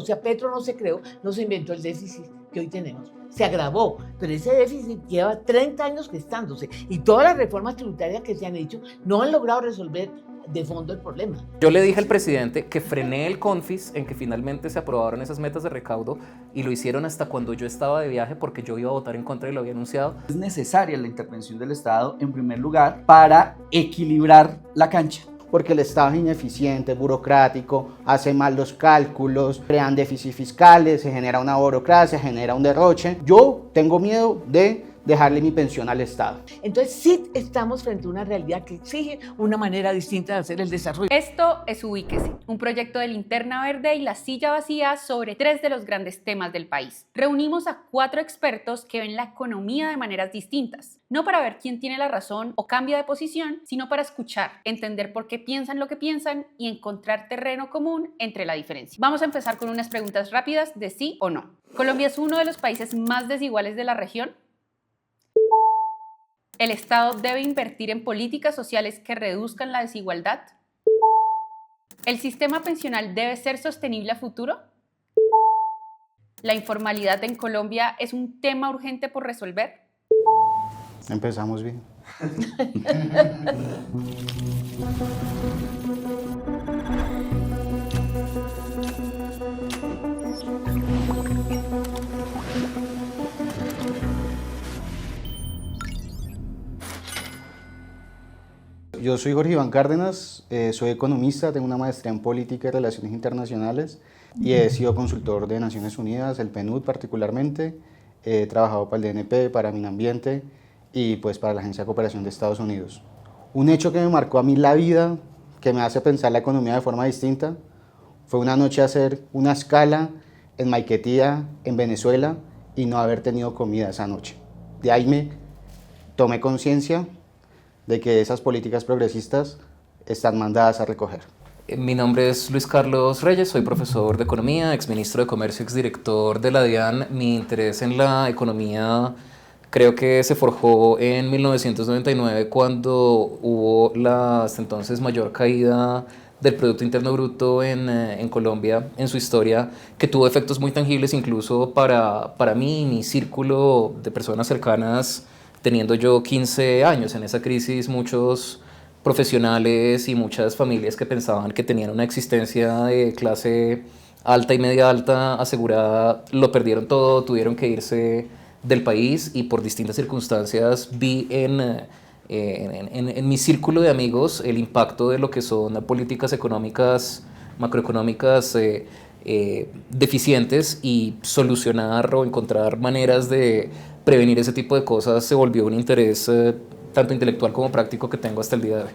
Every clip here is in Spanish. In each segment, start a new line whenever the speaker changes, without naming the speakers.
sea, Petro no se creó, no se inventó el déficit que hoy tenemos. Se agravó, pero ese déficit lleva 30 años gestándose y todas las reformas tributarias que se han hecho no han logrado resolver de fondo el problema.
Yo le dije al presidente que frené el CONFIS en que finalmente se aprobaron esas metas de recaudo y lo hicieron hasta cuando yo estaba de viaje porque yo iba a votar en contra y lo había anunciado.
Es necesaria la intervención del Estado en primer lugar para equilibrar la cancha.
Porque el Estado es ineficiente, burocrático, hace mal los cálculos, crean déficits fiscales, se genera una burocracia, genera un derroche. Yo tengo miedo de dejarle mi pensión al Estado.
Entonces sí estamos frente a una realidad que exige una manera distinta de hacer el desarrollo.
Esto es Ubíquese, un proyecto de Linterna Verde y La Silla Vacía sobre 3 de los grandes temas del país. Reunimos a 4 expertos que ven la economía de maneras distintas, no para ver quién tiene la razón o cambia de posición, sino para escuchar, entender por qué piensan lo que piensan y encontrar terreno común entre la diferencia. Vamos a empezar con unas preguntas rápidas de sí o no. ¿Colombia es uno de los países más desiguales de la región? ¿El Estado debe invertir en políticas sociales que reduzcan la desigualdad? ¿El sistema pensional debe ser sostenible a futuro? ¿La informalidad en Colombia es un tema urgente por resolver?
Empezamos bien. Yo soy Jorge Iván Cárdenas, soy economista, tengo una maestría en Política y Relaciones Internacionales y he sido consultor de Naciones Unidas, el PNUD particularmente, he trabajado para el DNP, para Minambiente y pues para la Agencia de Cooperación de Estados Unidos. Un hecho que me marcó a mí la vida, que me hace pensar la economía de forma distinta, fue una noche hacer una escala en Maiquetía, en Venezuela, y no haber tenido comida esa noche. De ahí me tomé conciencia de que esas políticas progresistas están mandadas a recoger.
Mi nombre es Luis Carlos Reyes, soy profesor de economía, exministro de comercio, exdirector de la DIAN. Mi interés en la economía creo que se forjó en 1999 cuando hubo la hasta entonces mayor caída del Producto Interno Bruto en Colombia en su historia, que tuvo efectos muy tangibles incluso para mí y mi círculo de personas cercanas, teniendo yo 15 años. En esa crisis muchos profesionales y muchas familias que pensaban que tenían una existencia de clase alta y media alta asegurada, lo perdieron todo, tuvieron que irse del país y por distintas circunstancias vi en mi círculo de amigos el impacto de lo que son políticas económicas, macroeconómicas deficientes, y solucionar o encontrar maneras de prevenir ese tipo de cosas se volvió un interés tanto intelectual como práctico que tengo hasta el día de hoy.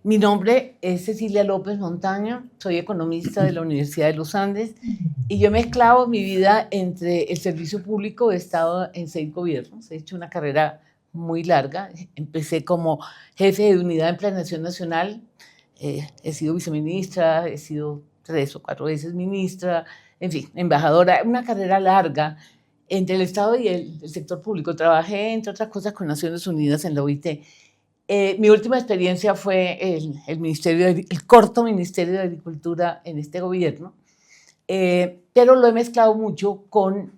Mi nombre es Cecilia López Montaño, soy economista de la Universidad de los Andes y yo mezclado mi vida entre el servicio público. He estado en 6 gobiernos, he hecho una carrera muy larga. Empecé como jefe de unidad en planeación nacional, he sido viceministra, he sido 3 o 4 veces ministra, en fin, embajadora, una carrera larga entre el Estado y el sector público. Trabajé, entre otras cosas, con Naciones Unidas en la OIT. Mi última experiencia fue el corto Ministerio de Agricultura en este gobierno, pero lo he mezclado mucho con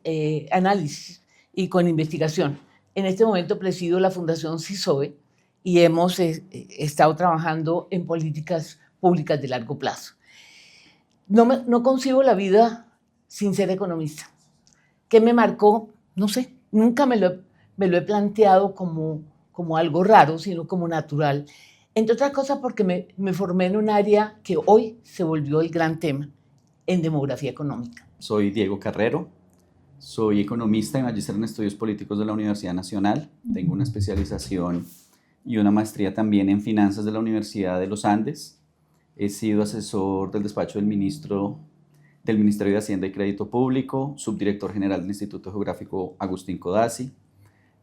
análisis y con investigación. En este momento presido la Fundación CISOE y hemos estado trabajando en políticas públicas de largo plazo. No concibo la vida sin ser economista. ¿Qué me marcó? No sé, nunca me lo he planteado como algo raro, sino como natural. Entre otras cosas porque me formé en un área que hoy se volvió el gran tema, en demografía económica.
Soy Diego Carrero, soy economista y magíster en estudios políticos de la Universidad Nacional. Tengo una especialización y una maestría también en finanzas de la Universidad de los Andes. He sido asesor del despacho del Ministerio de Hacienda y Crédito Público, subdirector general del Instituto Geográfico Agustín Codazzi,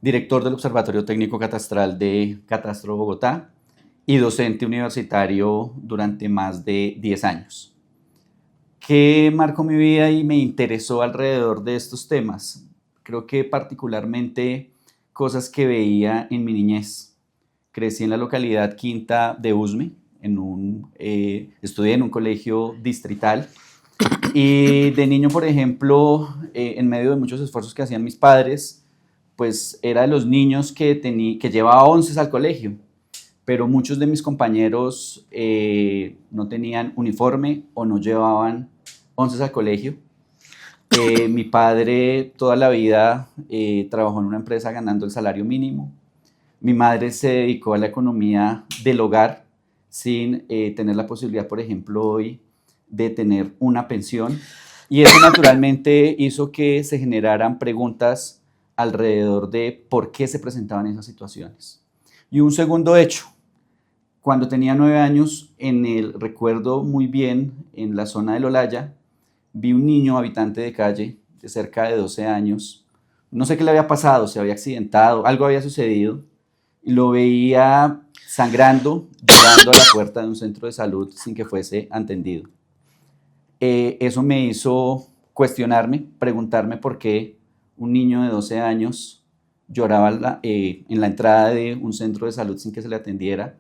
director del Observatorio Técnico Catastral de Catastro Bogotá y docente universitario durante más de 10 años. ¿Qué marcó mi vida y me interesó alrededor de estos temas? Creo que particularmente cosas que veía en mi niñez. Crecí en la localidad Quinta de Usme, estudié en un colegio distrital Y de niño, por ejemplo, en medio de muchos esfuerzos que hacían mis padres, pues era de los niños que llevaba onces al colegio, pero muchos de mis compañeros no tenían uniforme o no llevaban onces al colegio. Mi padre toda la vida trabajó en una empresa ganando el salario mínimo. Mi madre se dedicó a la economía del hogar sin tener la posibilidad, por ejemplo, hoy de tener una pensión. Y eso naturalmente hizo que se generaran preguntas alrededor de por qué se presentaban esas situaciones. Y un segundo hecho, cuando tenía 9 años, recuerdo muy bien, en la zona del Olaya, vi un niño habitante de calle de cerca de 12 años, no sé qué le había pasado, se había accidentado, algo había sucedido, y lo veía sangrando, llorando a la puerta de un centro de salud sin que fuese atendido. Eso me hizo cuestionarme, preguntarme por qué un niño de 12 años lloraba en la entrada de un centro de salud sin que se le atendiera,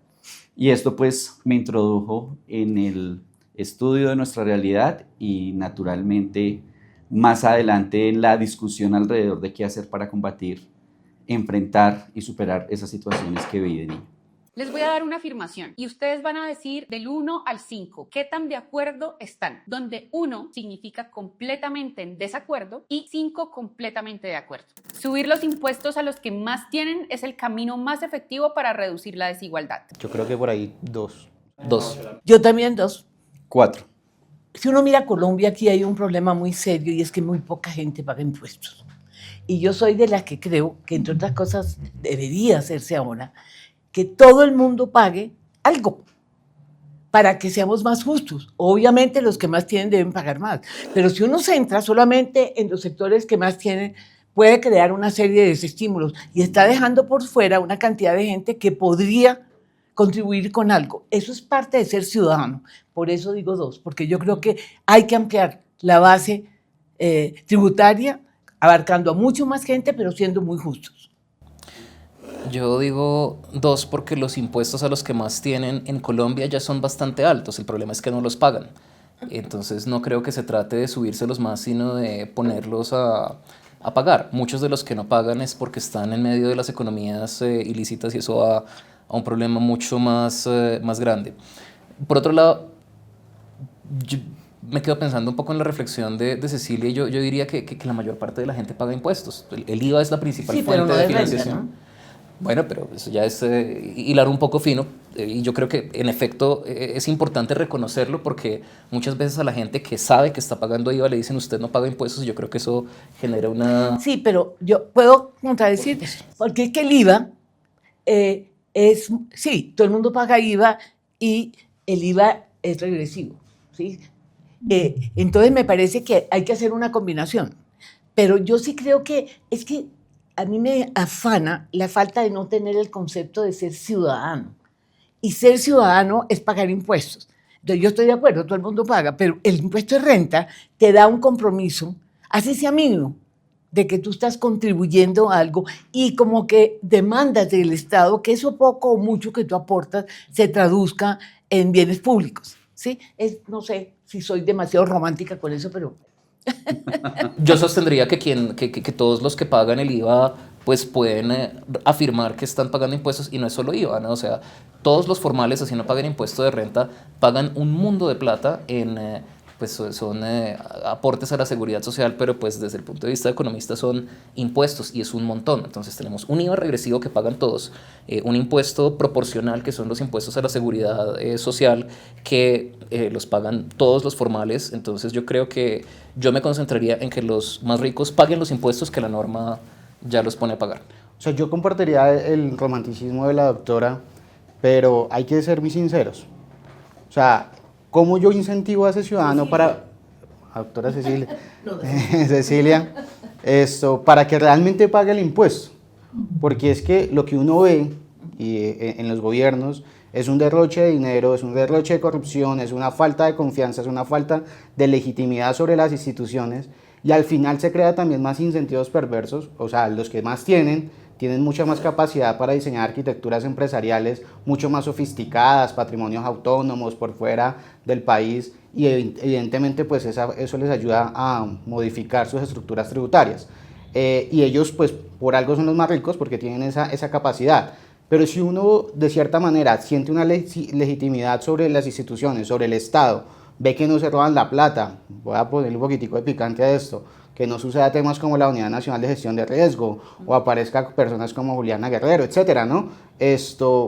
y esto pues me introdujo en el estudio de nuestra realidad y naturalmente más adelante en la discusión alrededor de qué hacer para combatir, enfrentar y superar esas situaciones que viví de niño.
Les voy a dar una afirmación y ustedes van a decir del 1 al 5 qué tan de acuerdo están, donde 1 significa completamente en desacuerdo y 5 completamente de acuerdo. Subir los impuestos a los que más tienen es el camino más efectivo para reducir la desigualdad.
Yo creo que por ahí 2.
2.
Yo también 2.
4.
Si uno mira Colombia, aquí hay un problema muy serio y es que muy poca gente paga impuestos. Y yo soy de las que creo que, entre otras cosas, debería hacerse ahora, que todo el mundo pague algo para que seamos más justos. Obviamente los que más tienen deben pagar más, pero si uno se centra solamente en los sectores que más tienen, puede crear una serie de desestímulos y está dejando por fuera una cantidad de gente que podría contribuir con algo. Eso es parte de ser ciudadano. Por eso digo 2, porque yo creo que hay que ampliar la base tributaria, abarcando a mucho más gente, pero siendo muy justos.
Yo digo 2 porque los impuestos a los que más tienen en Colombia ya son bastante altos. El problema es que no los pagan. Entonces no creo que se trate de subírselos más, sino de ponerlos a pagar. Muchos de los que no pagan es porque están en medio de las economías ilícitas y eso va a un problema mucho más grande. Por otro lado, yo me quedo pensando un poco en la reflexión de Cecilia y yo diría que la mayor parte de la gente paga impuestos. El IVA es la principal fuente de financiación.
Renta, ¿no?
Bueno, pero eso ya es hilar un poco fino y yo creo que en efecto es importante reconocerlo porque muchas veces a la gente que sabe que está pagando IVA le dicen usted no paga impuestos y yo creo que eso genera una...
Sí, pero yo puedo contradecir, porque es que el IVA sí, todo el mundo paga IVA y el IVA es regresivo, ¿sí? Entonces me parece que hay que hacer una combinación, pero yo sí creo que es que a mí me afana la falta de no tener el concepto de ser ciudadano. Y ser ciudadano es pagar impuestos. Entonces, yo estoy de acuerdo, todo el mundo paga, pero el impuesto de renta te da un compromiso, así sea mínimo, de que tú estás contribuyendo a algo y como que demandas del Estado que eso poco o mucho que tú aportas se traduzca en bienes públicos. ¿Sí? No sé si soy demasiado romántica con eso, pero...
Yo sostendría que todos los que pagan el IVA pues pueden afirmar que están pagando impuestos y no es solo IVA, ¿no? O sea, todos los formales, así no paguen impuesto de renta, pagan un mundo de plata en, pues son aportes a la seguridad social, pero pues desde el punto de vista de economista son impuestos y es un montón. Entonces tenemos un IVA regresivo que pagan todos, un impuesto proporcional que son los impuestos a la seguridad social que los pagan todos los formales. Entonces yo creo que yo me concentraría en que los más ricos paguen los impuestos que la norma ya los pone a pagar.
O sea, yo compartiría el romanticismo de la doctora, pero hay que ser muy sinceros. O sea, ¿cómo yo incentivo a ese ciudadano para... Doctora Cecilia. Cecilia, para que realmente pague el impuesto? Porque es que lo que uno ve en los gobiernos es un derroche de dinero, es un derroche de corrupción, es una falta de confianza, es una falta de legitimidad sobre las instituciones y al final se crea también más incentivos perversos, o sea, los que más tienen tienen mucha más capacidad para diseñar arquitecturas empresariales mucho más sofisticadas, patrimonios autónomos por fuera del país, y evidentemente pues eso les ayuda a modificar sus estructuras tributarias. Y ellos pues por algo son los más ricos porque tienen esa capacidad. Pero si uno de cierta manera siente una legitimidad sobre las instituciones, sobre el Estado, ve que no se roban la plata, voy a ponerle un poquitico de picante a esto, que no suceda temas como la Unidad Nacional de Gestión de Riesgo o aparezca personas como Juliana Guerrero, etcétera, ¿no?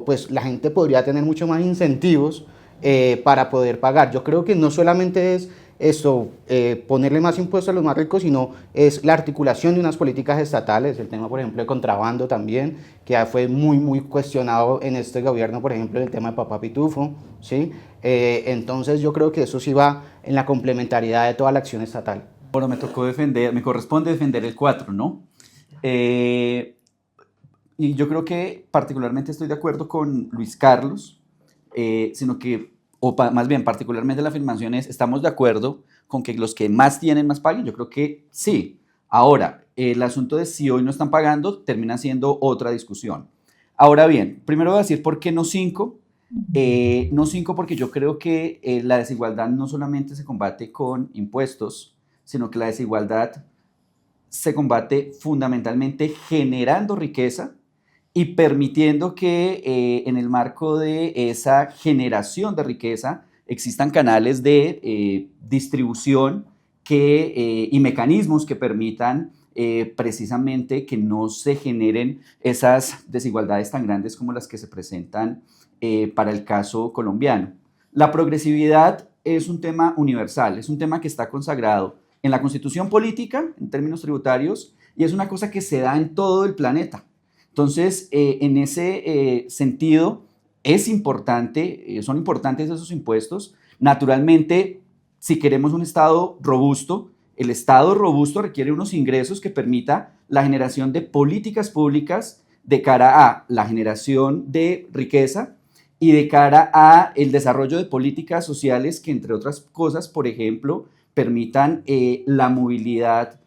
Pues la gente podría tener mucho más incentivos para poder pagar. Yo creo que no solamente es ponerle más impuestos a los más ricos, sino es la articulación de unas políticas estatales, el tema, por ejemplo, de contrabando también, que fue muy cuestionado en este gobierno, por ejemplo, el tema de Papá Pitufo, ¿sí? Entonces yo creo que eso sí va en la complementariedad de toda la acción estatal.
Bueno, me corresponde defender el 4, ¿no? Y yo creo que particularmente estoy de acuerdo con Luis Carlos, sino que, más bien particularmente la afirmación es, estamos de acuerdo con que los que más tienen más paguen, yo creo que sí. Ahora, el asunto de si hoy no están pagando termina siendo otra discusión. Ahora bien, primero voy a decir por qué no 5. No 5 porque yo creo que la desigualdad no solamente se combate con impuestos, sino que la desigualdad se combate fundamentalmente generando riqueza y permitiendo que en el marco de esa generación de riqueza existan canales de distribución y mecanismos que permitan precisamente que no se generen esas desigualdades tan grandes como las que se presentan para el caso colombiano. La progresividad es un tema universal, es un tema que está consagrado en la Constitución política, en términos tributarios, y es una cosa que se da en todo el planeta. Entonces, en ese sentido, son importantes esos impuestos. Naturalmente, si queremos un Estado robusto, el Estado robusto requiere unos ingresos que permita la generación de políticas públicas de cara a la generación de riqueza y de cara a el desarrollo de políticas sociales que, entre otras cosas, por ejemplo, permitan la movilidad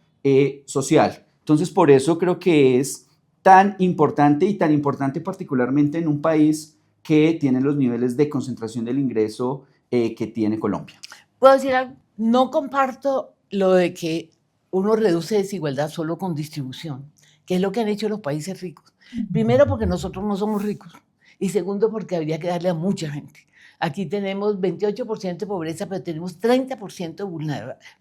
social. Entonces, por eso creo que es tan importante y tan importante particularmente en un país que tiene los niveles de concentración del ingreso que tiene Colombia.
Puedo decir algo, no comparto lo de que uno reduce desigualdad solo con distribución, que es lo que han hecho los países ricos. Primero porque nosotros no somos ricos y segundo porque habría que darle a mucha gente. Aquí tenemos 28% de pobreza, pero tenemos 30%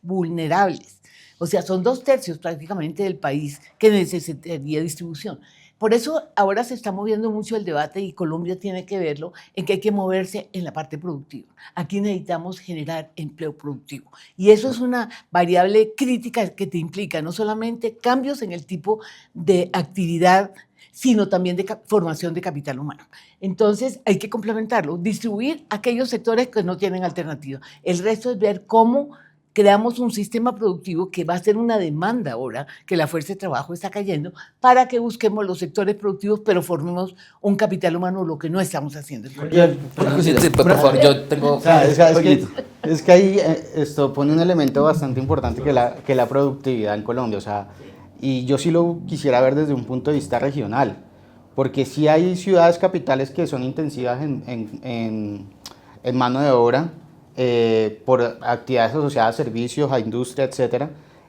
vulnerables. O sea, son 2/3 prácticamente del país que necesitaría distribución. Por eso ahora se está moviendo mucho el debate y Colombia tiene que verlo en que hay que moverse en la parte productiva. Aquí necesitamos generar empleo productivo. Y eso es una variable crítica que te implica no solamente cambios en el tipo de actividad, sino también de formación de capital humano. Entonces hay que complementarlo, distribuir aquellos sectores que no tienen alternativa. El resto es ver cómo creamos un sistema productivo que va a ser una demanda ahora, que la fuerza de trabajo está cayendo, para que busquemos los sectores productivos, pero formemos un capital humano, lo que no estamos haciendo.
Por favor, yo tengo...
Es que ahí esto pone un elemento bastante importante que la productividad en Colombia, o sea, y yo sí lo quisiera ver desde un punto de vista regional, porque sí hay ciudades capitales que son intensivas en mano de obra, por actividades asociadas a servicios, a industria, etc.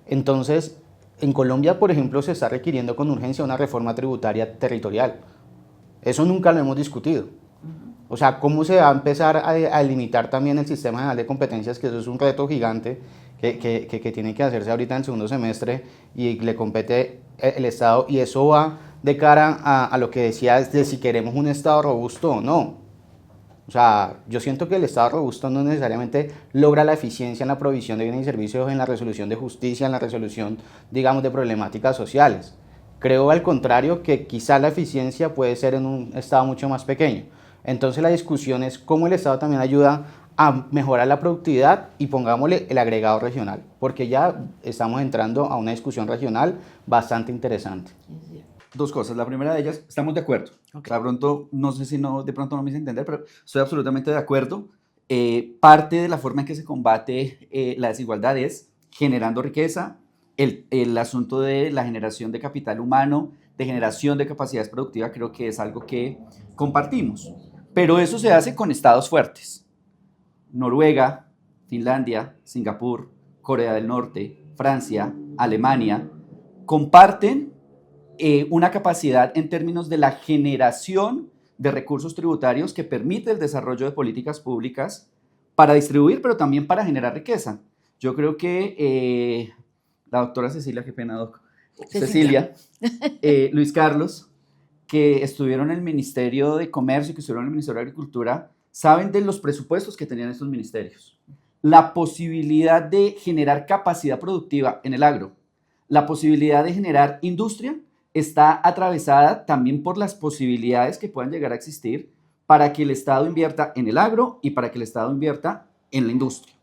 Entonces, en Colombia, por ejemplo, se está requiriendo con urgencia una reforma tributaria territorial. Eso nunca lo hemos discutido. O sea, ¿cómo se va a empezar a limitar también el Sistema General de Competencias? Que eso es un reto gigante que tiene que hacerse ahorita en el segundo semestre y le compete el Estado. Y eso va de cara a lo que decía de si queremos un Estado robusto o no. O sea, yo siento que el Estado robusto no necesariamente logra la eficiencia en la provisión de bienes y servicios, en la resolución de justicia, en la resolución, digamos, de problemáticas sociales. Creo al contrario que quizá la eficiencia puede ser en un Estado mucho más pequeño. Entonces la discusión es cómo el Estado también ayuda a mejorar la productividad y pongámosle el agregado regional, porque ya estamos entrando a una discusión regional bastante interesante.
Dos cosas. La primera de ellas, estamos de acuerdo. Okay. De pronto, no sé si de pronto no me hice entender, pero estoy absolutamente de acuerdo. Parte de la forma en que se combate la desigualdad es generando riqueza, el asunto de la generación de capital humano, de generación de capacidades productivas, creo que es algo que compartimos. Pero eso se hace con estados fuertes. Noruega, Finlandia, Singapur, Corea del Norte, Francia, Alemania, comparten una capacidad en términos de la generación de recursos tributarios que permite el desarrollo de políticas públicas para distribuir, pero también para generar riqueza. Yo creo que la doctora Cecilia, qué pena, doc, Cecilia, Luis Carlos, que estuvieron en el Ministerio de Comercio, que estuvieron en el Ministerio de Agricultura, saben de los presupuestos que tenían estos ministerios. La posibilidad de generar capacidad productiva en el agro, la posibilidad de generar industria, está atravesada también por las posibilidades que puedan llegar a existir para que el Estado invierta en el agro y para que el Estado invierta en la industria.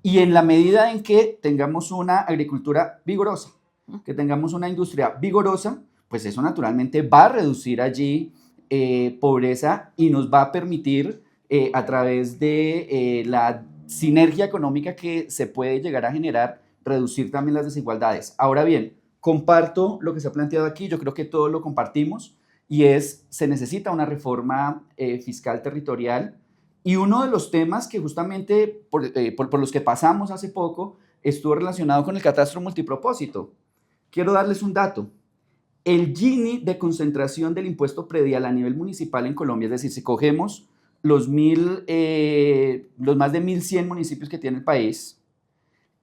Y en la medida en que tengamos una agricultura vigorosa, que tengamos una industria vigorosa, pues eso naturalmente va a reducir allí pobreza y nos va a permitir a través de la sinergia económica que se puede llegar a generar, reducir también las desigualdades. Ahora bien, comparto lo que se ha planteado aquí, yo creo que todos lo compartimos, y se necesita una reforma fiscal territorial, y uno de los temas que justamente por los que pasamos hace poco estuvo relacionado con el catastro multipropósito. Quiero darles un dato. El Gini de concentración del impuesto predial a nivel municipal en Colombia, es decir, si cogemos los más de 1.100 municipios que tiene el país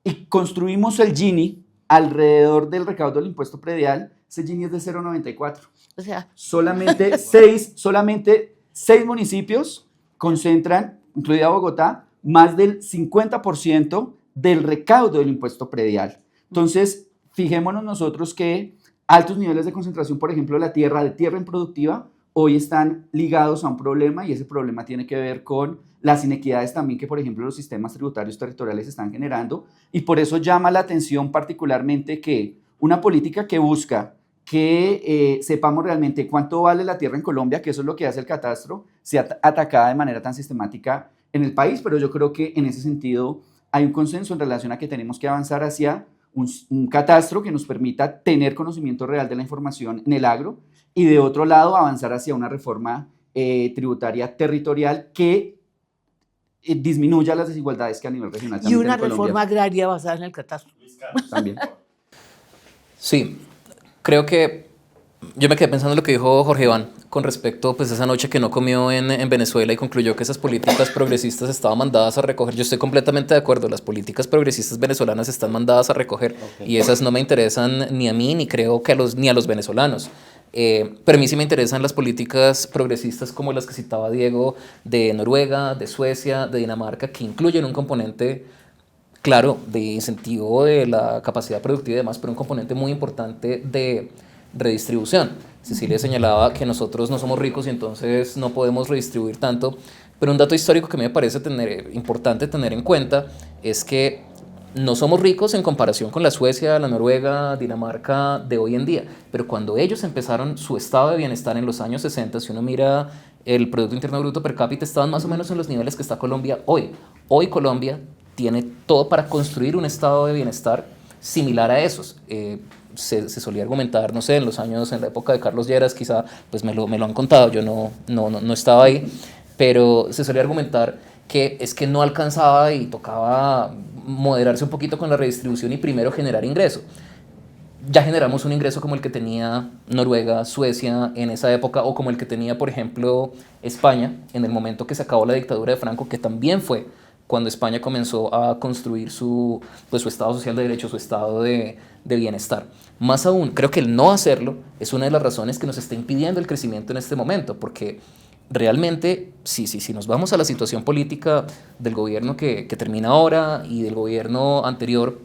y construimos el Gini alrededor del recaudo del impuesto predial, ese Gini es de 0,94.
O sea,
Solamente seis municipios concentran, incluida Bogotá, más del 50% del recaudo del impuesto predial. Entonces, fijémonos nosotros que altos niveles de concentración, por ejemplo, de tierra improductiva, hoy están ligados a un problema, y ese problema tiene que ver con las inequidades también que, por ejemplo, los sistemas tributarios territoriales están generando, y por eso llama la atención particularmente que una política que busca que sepamos realmente cuánto vale la tierra en Colombia, que eso es lo que hace el catastro, sea atacada de manera tan sistemática en el país, pero yo creo que en ese sentido hay un consenso en relación a que tenemos que avanzar hacia un catastro que nos permita tener conocimiento real de la información en el agro, y de otro lado avanzar hacia una reforma tributaria territorial que disminuya las desigualdades que a nivel regional
y
también
una
tiene
reforma
Colombia.
agraria basada en el catastro.
También.
Sí, creo que yo me quedé pensando en lo que dijo Jorge Iván con respecto pues, a esa noche que no comió en Venezuela y concluyó que esas políticas progresistas estaban mandadas a recoger. Yo estoy completamente de acuerdo, las políticas progresistas venezolanas están mandadas a recoger, y esas no me interesan ni a mí, ni creo que ni a los venezolanos. Pero a mí sí me interesan las políticas progresistas como las que citaba Diego, de Noruega, de Suecia, de Dinamarca, que incluyen un componente, claro, de incentivo de la capacidad productiva y demás, pero un componente muy importante de redistribución. Cecilia señalaba que nosotros no somos ricos y entonces no podemos redistribuir tanto, pero un dato histórico que me parece importante tener en cuenta es que no somos ricos en comparación con la Suecia, la Noruega, Dinamarca de hoy en día, pero cuando ellos empezaron su estado de bienestar en los años 60, si uno mira el Producto Interno Bruto per cápita, estaban más o menos en los niveles que está Colombia hoy. Hoy Colombia tiene todo para construir un estado de bienestar similar a esos. Se solía argumentar, no sé, en la época de Carlos Lleras, quizá, pues me lo han contado, yo no estaba ahí, pero se solía argumentar que es que no alcanzaba y tocaba moderarse un poquito con la redistribución y primero generar ingreso. Ya generamos un ingreso como el que tenía Noruega, Suecia en esa época, o como el que tenía, por ejemplo, España en el momento que se acabó la dictadura de Franco, que también fue cuando España comenzó a construir su Estado social de derecho, su estado de bienestar. Más aún, creo que el no hacerlo es una de las razones que nos está impidiendo el crecimiento en este momento, porque realmente, si nos vamos a la situación política del gobierno que termina ahora y del gobierno anterior,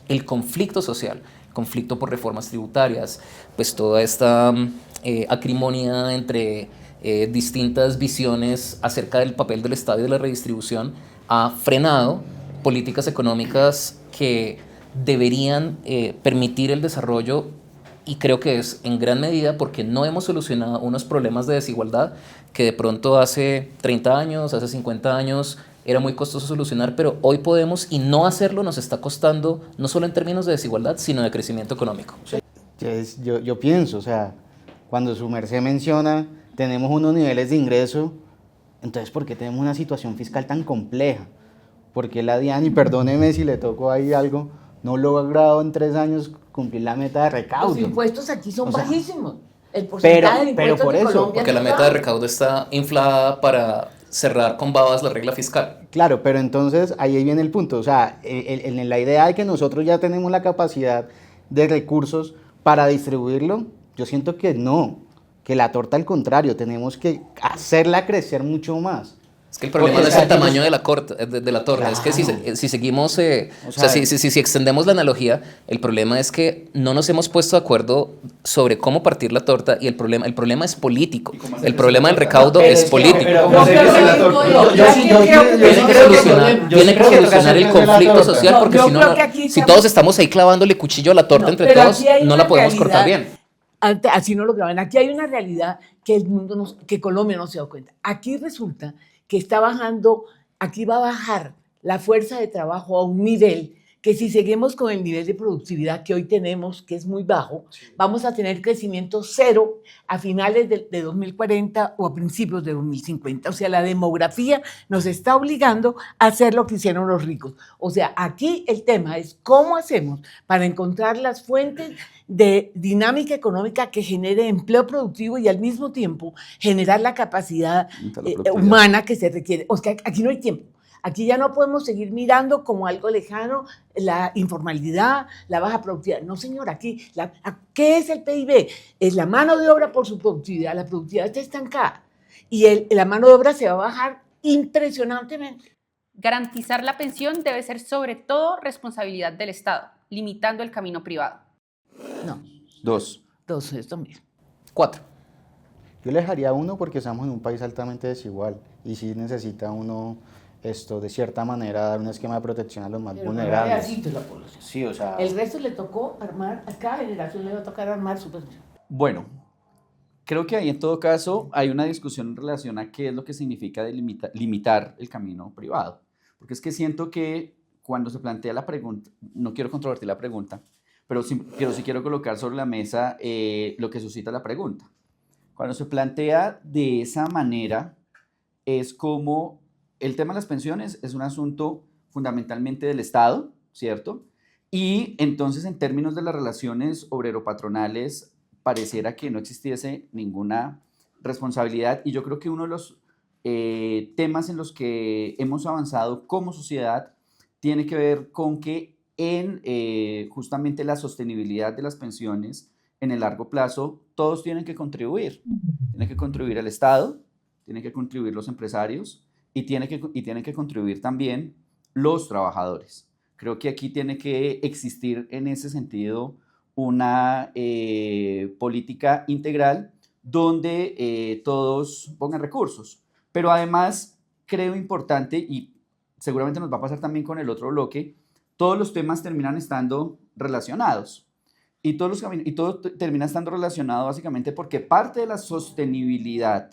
el conflicto social, el conflicto por reformas tributarias, pues toda esta acrimonia entre distintas visiones acerca del papel del Estado y de la redistribución ha frenado políticas económicas que deberían permitir el desarrollo, y creo que es en gran medida porque no hemos solucionado unos problemas de desigualdad que de pronto hace 30 años, hace 50 años era muy costoso solucionar, pero hoy podemos, y no hacerlo nos está costando no solo en términos de desigualdad, sino de crecimiento económico.
Yo pienso, o sea, Cuando su merced menciona, tenemos unos niveles de ingreso, entonces, ¿por qué tenemos una situación fiscal tan compleja? ¿Por qué la DIAN, y perdóneme si le tocó ahí algo, no logrado en 3 años cumplir la meta de recaudo?
Los impuestos aquí son
O sea,
bajísimos. El porcentaje de
pero
impuestos
por
de
eso,
Colombia
Porque la
es
meta de
bajo.
recaudo está inflada para cerrar con babas la regla fiscal.
Claro, pero entonces ahí viene el punto. O sea, en la idea de que nosotros ya tenemos la capacidad de recursos para distribuirlo, yo siento que no, que la torta al contrario, tenemos que hacerla crecer mucho más.
Es que el problema
Porque,
no es
o sea,
el tamaño de la torta, es que
Claro.
si seguimos, o
sea,
sea, si extendemos la analogía, el problema es que no nos hemos puesto de acuerdo sobre cómo partir la torta y el problema es político. El problema del recaudo es político.
No, pero yo sí creo que
Tiene que solucionar el conflicto social, porque
No,
si
yo
no,
creo que aquí
si
estamos-
todos estamos ahí clavándole cuchillo a la torta
No,
entre
pero
todos,
aquí hay
no
una
la podemos cortar
realidad.
bien.
Así no lo graban. Aquí hay una realidad que el mundo que Colombia no se da cuenta. Aquí resulta que aquí va a bajar la fuerza de trabajo a un nivel que si seguimos con el nivel de productividad que hoy tenemos, que es muy bajo, vamos a tener crecimiento cero a finales de 2040 o a principios de 2050. O sea, la demografía nos está obligando a hacer lo que hicieron los ricos. O sea, aquí el tema es cómo hacemos para encontrar las fuentes de dinámica económica que genere empleo productivo y al mismo tiempo generar la capacidad humana que se requiere. O sea, aquí no hay tiempo. Aquí ya no podemos seguir mirando como algo lejano la informalidad, la baja productividad. No, señor, aquí, ¿qué es el PIB? Es la mano de obra por su productividad. La productividad está estancada y la mano de obra se va a bajar impresionantemente.
Garantizar la pensión debe ser sobre todo responsabilidad del Estado, limitando el camino privado.
No,
2.
entonces esto mismo.
4.
Yo le dejaría 1 porque estamos en un país altamente desigual y sí necesita uno, de cierta manera, dar un esquema de protección a los más vulnerables.
Así te la población.
Sí, o sea...
El resto le tocó armar, a cada generación le va a tocar armar su pensión.
Bueno, creo que ahí en todo caso hay una discusión en relación a qué es lo que significa limitar el camino privado. Porque es que siento que cuando se plantea la pregunta, no quiero controvertir la pregunta, pero sí quiero colocar sobre la mesa lo que suscita la pregunta. Cuando se plantea de esa manera, es como el tema de las pensiones es un asunto fundamentalmente del Estado, ¿cierto? Y entonces en términos de las relaciones obrero-patronales pareciera que no existiese ninguna responsabilidad y yo creo que uno de los temas en los que hemos avanzado como sociedad tiene que ver con que en justamente la sostenibilidad de las pensiones en el largo plazo todos tienen que contribuir. Tiene que contribuir el Estado, tienen que contribuir los empresarios y tienen que contribuir también los trabajadores. Creo que aquí tiene que existir en ese sentido una política integral donde todos pongan recursos. Pero además creo importante, y seguramente nos va a pasar también con el otro bloque, todos los temas terminan estando relacionados. Y todo termina estando relacionado básicamente porque parte de la sostenibilidad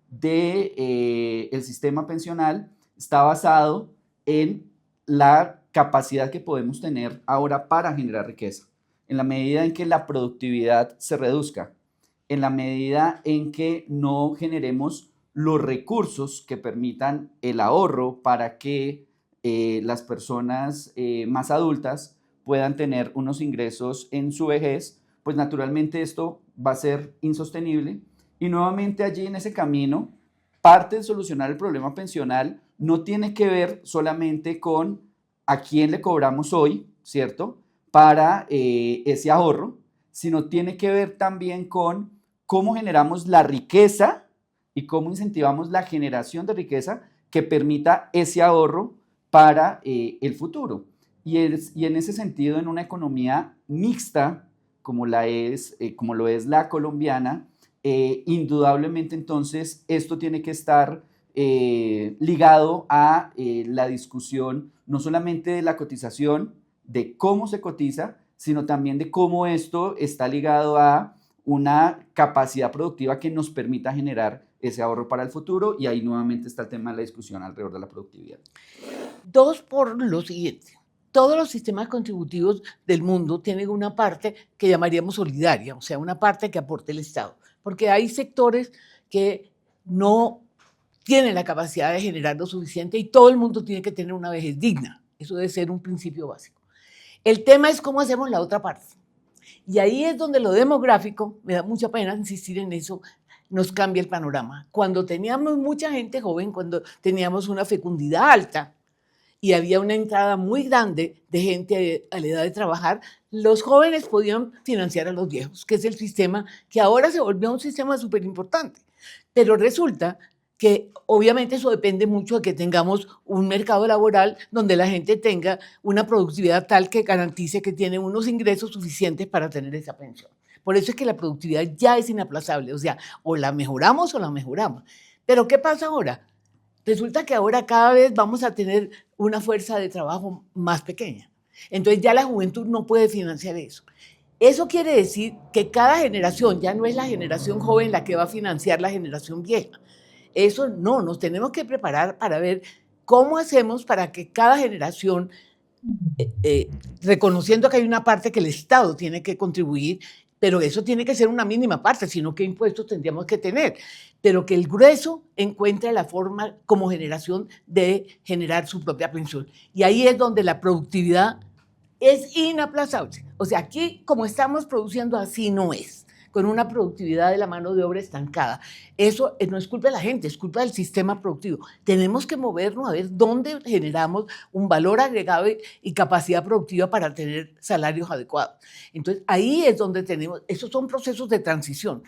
del sistema pensional está basado en la capacidad que podemos tener ahora para generar riqueza. En la medida en que la productividad se reduzca, en la medida en que no generemos los recursos que permitan el ahorro para que las personas más adultas puedan tener unos ingresos en su vejez, pues naturalmente esto va a ser insostenible. Y nuevamente allí en ese camino, parte de solucionar el problema pensional no tiene que ver solamente con a quién le cobramos hoy, ¿cierto?, para ese ahorro, sino tiene que ver también con cómo generamos la riqueza y cómo incentivamos la generación de riqueza que permita ese ahorro para el futuro. Y en ese sentido, en una economía mixta, como lo es la colombiana, indudablemente entonces esto tiene que estar ligado a la discusión no solamente de la cotización, de cómo se cotiza, sino también de cómo esto está ligado a una capacidad productiva que nos permita generar ese ahorro para el futuro, y ahí nuevamente está el tema de la discusión alrededor de la productividad.
2, por lo siguiente. Todos los sistemas contributivos del mundo tienen una parte que llamaríamos solidaria, o sea, una parte que aporte el Estado. porque hay sectores que no tienen la capacidad de generar lo suficiente y todo el mundo tiene que tener una vejez digna. Eso debe ser un principio básico. El tema es cómo hacemos la otra parte. Y ahí es donde lo demográfico, me da mucha pena insistir en eso, nos cambia el panorama. Cuando teníamos mucha gente joven, cuando teníamos una fecundidad alta y había una entrada muy grande de gente a la edad de trabajar, los jóvenes podían financiar a los viejos, que es el sistema que ahora se volvió un sistema súper importante. Pero resulta que obviamente eso depende mucho de que tengamos un mercado laboral donde la gente tenga una productividad tal que garantice que tiene unos ingresos suficientes para tener esa pensión. Por eso es que la productividad ya es inaplazable, o sea, o la mejoramos o la mejoramos. Pero ¿qué pasa ahora? Resulta que ahora cada vez vamos a tener una fuerza de trabajo más pequeña. Entonces ya la juventud no puede financiar eso. Eso quiere decir que cada generación, ya no es la generación joven la que va a financiar la generación vieja. Eso no, nos tenemos que preparar para ver cómo hacemos para que cada generación, reconociendo que hay una parte que el Estado tiene que contribuir, pero eso tiene que ser una mínima parte, sino qué impuestos tendríamos que tener, pero que el grueso encuentre la forma como generación de generar su propia pensión. Y ahí es donde la productividad es inaplazable. O sea, aquí como estamos produciendo, así no es, con una productividad de la mano de obra estancada. Eso no es culpa de la gente, es culpa del sistema productivo. Tenemos que movernos a ver dónde generamos un valor agregado y capacidad productiva para tener salarios adecuados. Entonces, ahí es donde tenemos, esos son procesos de transición.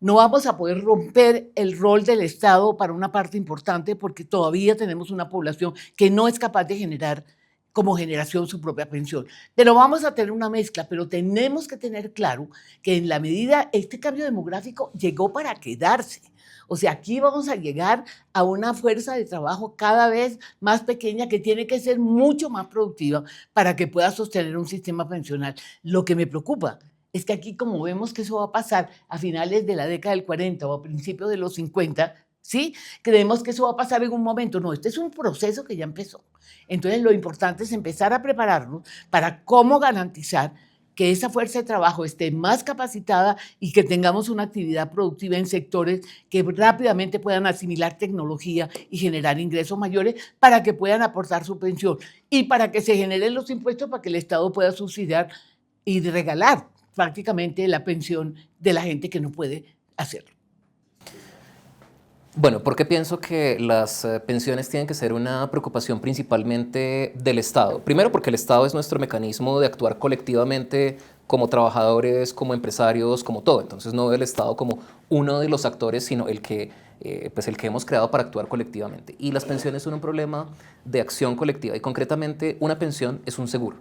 No vamos a poder romper el rol del Estado para una parte importante porque todavía tenemos una población que no es capaz de generar como generación su propia pensión. Pero vamos a tener una mezcla, pero tenemos que tener claro que en la medida, este cambio demográfico llegó para quedarse. O sea, aquí vamos a llegar a una fuerza de trabajo cada vez más pequeña que tiene que ser mucho más productiva para que pueda sostener un sistema pensional. Lo que me preocupa es que aquí, como vemos que eso va a pasar a finales de la década del 40 o a principios de los 50, ¿sí? Creemos que eso va a pasar en un momento. No, este es un proceso que ya empezó. Entonces, lo importante es empezar a prepararnos para cómo garantizar que esa fuerza de trabajo esté más capacitada y que tengamos una actividad productiva en sectores que rápidamente puedan asimilar tecnología y generar ingresos mayores para que puedan aportar su pensión y para que se generen los impuestos para que el Estado pueda subsidiar y regalar prácticamente la pensión de la gente que no puede hacerlo.
Bueno, porque pienso que las pensiones tienen que ser una preocupación principalmente del Estado. Primero, porque el Estado es nuestro mecanismo de actuar colectivamente como trabajadores, como empresarios, como todo. Entonces, no el Estado como uno de los actores, sino el que hemos creado para actuar colectivamente. Y las pensiones son un problema de acción colectiva. Y concretamente, una pensión es un seguro.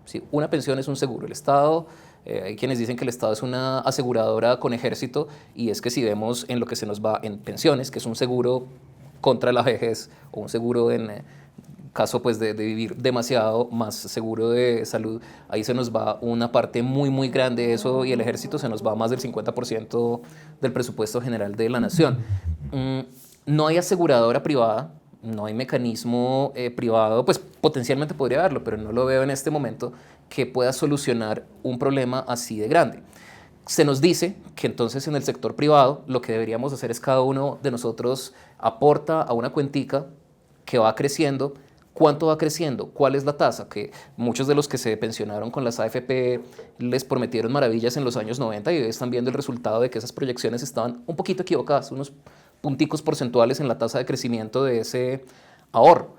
¿Sí? Una pensión es un seguro. El Estado... hay quienes dicen que el Estado es una aseguradora con ejército y es que si vemos en lo que se nos va en pensiones, que es un seguro contra la vejez o un seguro en caso pues, de vivir demasiado, más seguro de salud, ahí se nos va una parte muy muy grande de eso y el ejército se nos va más del 50% del presupuesto general de la nación. No hay aseguradora privada, no hay mecanismo privado, pues potencialmente podría haberlo, pero no lo veo en este momento, que pueda solucionar un problema así de grande. Se nos dice que entonces en el sector privado lo que deberíamos hacer es cada uno de nosotros aporta a una cuentica que va creciendo. ¿Cuánto va creciendo? ¿Cuál es la tasa? Que muchos de los que se pensionaron con las AFP les prometieron maravillas en los años 90 y hoy están viendo el resultado de que esas proyecciones estaban un poquito equivocadas, unos punticos porcentuales en la tasa de crecimiento de ese ahorro.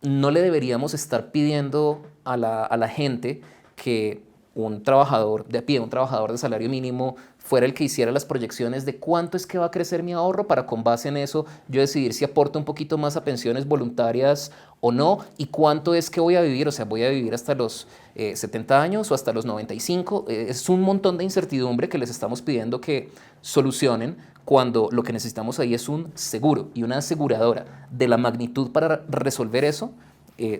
No le deberíamos estar pidiendo a la gente que un trabajador de a pie, un trabajador de salario mínimo, fuera el que hiciera las proyecciones de cuánto es que va a crecer mi ahorro para con base en eso yo decidir si aporto un poquito más a pensiones voluntarias o no y cuánto es que voy a vivir, o sea, voy a vivir hasta los 70 años o hasta los 95. Es un montón de incertidumbre que les estamos pidiendo que solucionen cuando lo que necesitamos ahí es un seguro y una aseguradora de la magnitud para resolver eso.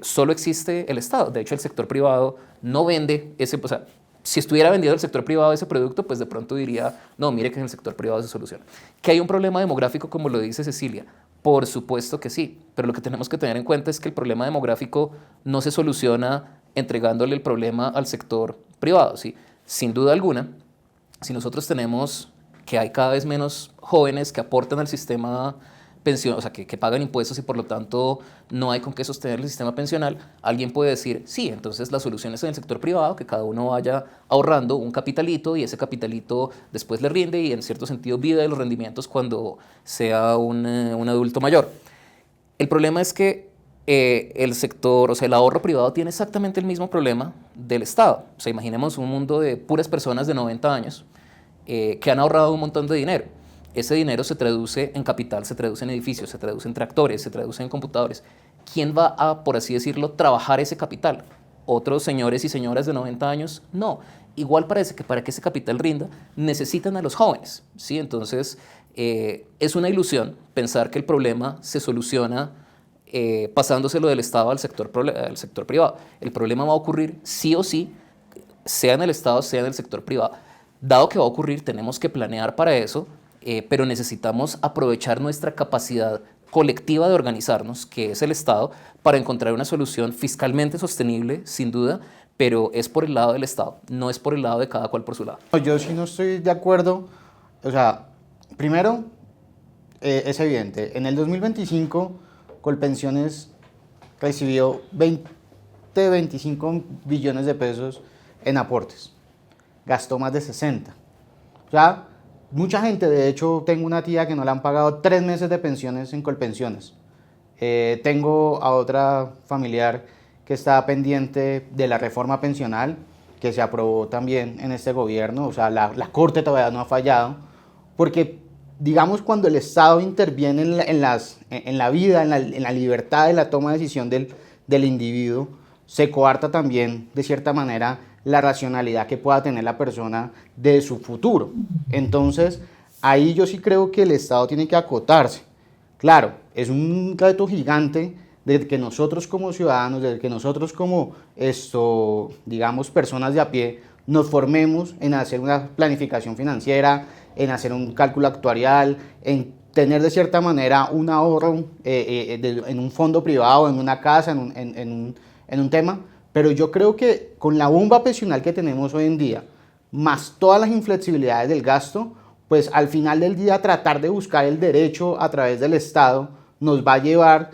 Solo existe el Estado. De hecho, el sector privado no vende ese, o sea, si estuviera vendido el sector privado ese producto, pues de pronto diría, no, mire que en el sector privado se soluciona. ¿Que hay un problema demográfico como lo dice Cecilia? Por supuesto que sí, pero lo que tenemos que tener en cuenta es que el problema demográfico no se soluciona entregándole el problema al sector privado, ¿sí? Sin duda alguna, Si nosotros tenemos que hay cada vez menos jóvenes que aportan al sistema pensión, o sea, que pagan impuestos y por lo tanto no hay con qué sostener el sistema pensional, alguien puede decir, sí, entonces la solución es en el sector privado, que cada uno vaya ahorrando un capitalito y ese capitalito después le rinde y en cierto sentido vive de los rendimientos cuando sea un adulto mayor. El problema es que el sector, o sea, el ahorro privado tiene exactamente el mismo problema del Estado. O sea, imaginemos un mundo de puras personas de 90 años que han ahorrado un montón de dinero. Ese dinero se traduce en capital, se traduce en edificios, se traduce en tractores, se traduce en computadores. ¿Quién va a, por así decirlo, trabajar ese capital? ¿Otros señores y señoras de 90 años? No. Igual parece que para que ese capital rinda necesitan a los jóvenes, ¿sí? Entonces, es una ilusión pensar que el problema se soluciona pasándoselo del Estado al sector privado. El problema va a ocurrir sí o sí, sea en el Estado, sea en el sector privado. Dado que va a ocurrir, tenemos que planear para eso, pero necesitamos aprovechar nuestra capacidad colectiva de organizarnos, que es el Estado, para encontrar una solución fiscalmente sostenible, sin duda, pero es por el lado del Estado, no es por el lado de cada cual por su lado.
Yo sí no estoy de acuerdo. O sea, primero, es evidente, en el 2025 Colpensiones recibió 25 billones de pesos en aportes, gastó más de 60. O sea, mucha gente, de hecho, tengo una tía que no le han pagado 3 meses de pensiones en Colpensiones. Tengo a otra familiar que está pendiente de la reforma pensional, que se aprobó también en este gobierno. O sea, la Corte todavía no ha fallado, porque, digamos, cuando el Estado interviene en la vida, en la libertad de la toma de decisión del individuo, se coarta también, de cierta manera, la racionalidad que pueda tener la persona de su futuro. Entonces, ahí yo sí creo que el Estado tiene que acotarse. Claro, es un reto gigante de que nosotros como ciudadanos, de que nosotros como, digamos, personas de a pie, nos formemos en hacer una planificación financiera, en hacer un cálculo actuarial, en tener de cierta manera un ahorro en un fondo privado, en una casa, en un tema. Pero yo creo que con la bomba pensional que tenemos hoy en día, más todas las inflexibilidades del gasto, pues al final del día tratar de buscar el derecho a través del Estado nos va a llevar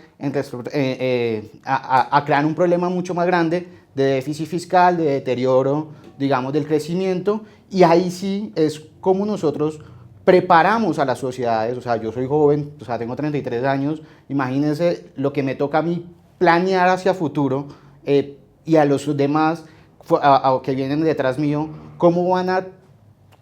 a crear un problema mucho más grande de déficit fiscal, de deterioro, digamos, del crecimiento, y ahí sí es como nosotros preparamos a las sociedades. O sea, yo soy joven, o sea, tengo 33 años, imagínense lo que me toca a mí planear hacia futuro, y a los demás que vienen detrás mío, cómo van a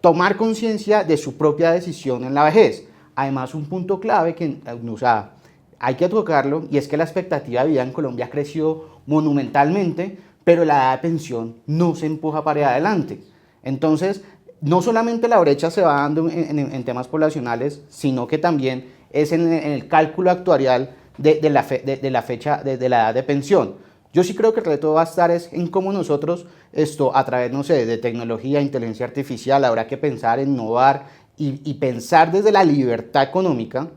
tomar conciencia de su propia decisión en la vejez. Además, un punto clave que, o sea, hay que tocarlo, y es que la expectativa de vida en Colombia ha crecido monumentalmente, pero la edad de pensión no se empuja para adelante. Entonces, no solamente la brecha se va dando en temas poblacionales, sino que también es en el cálculo actuarial de la fecha de la edad de pensión. Yo sí creo que el reto va a estar en cómo nosotros, a través, no sé, de tecnología, inteligencia artificial, habrá que pensar en innovar y pensar desde la libertad económica,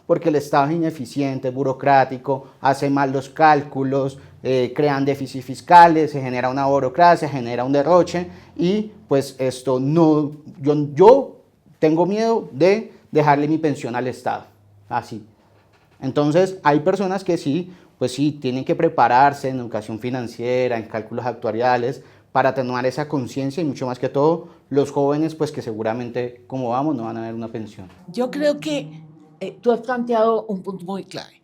porque el Estado es ineficiente, burocrático, hace mal los cálculos, crean déficits fiscales, se genera una burocracia, genera un derroche, y pues yo tengo miedo de dejarle mi pensión al Estado, así. Entonces, hay personas que sí, pues sí, tienen que prepararse en educación financiera, en cálculos actuariales, para tener esa conciencia, y mucho más que todo, los jóvenes, pues que seguramente, como vamos, no van a ver una pensión.
Yo creo que tú has planteado un punto muy clave.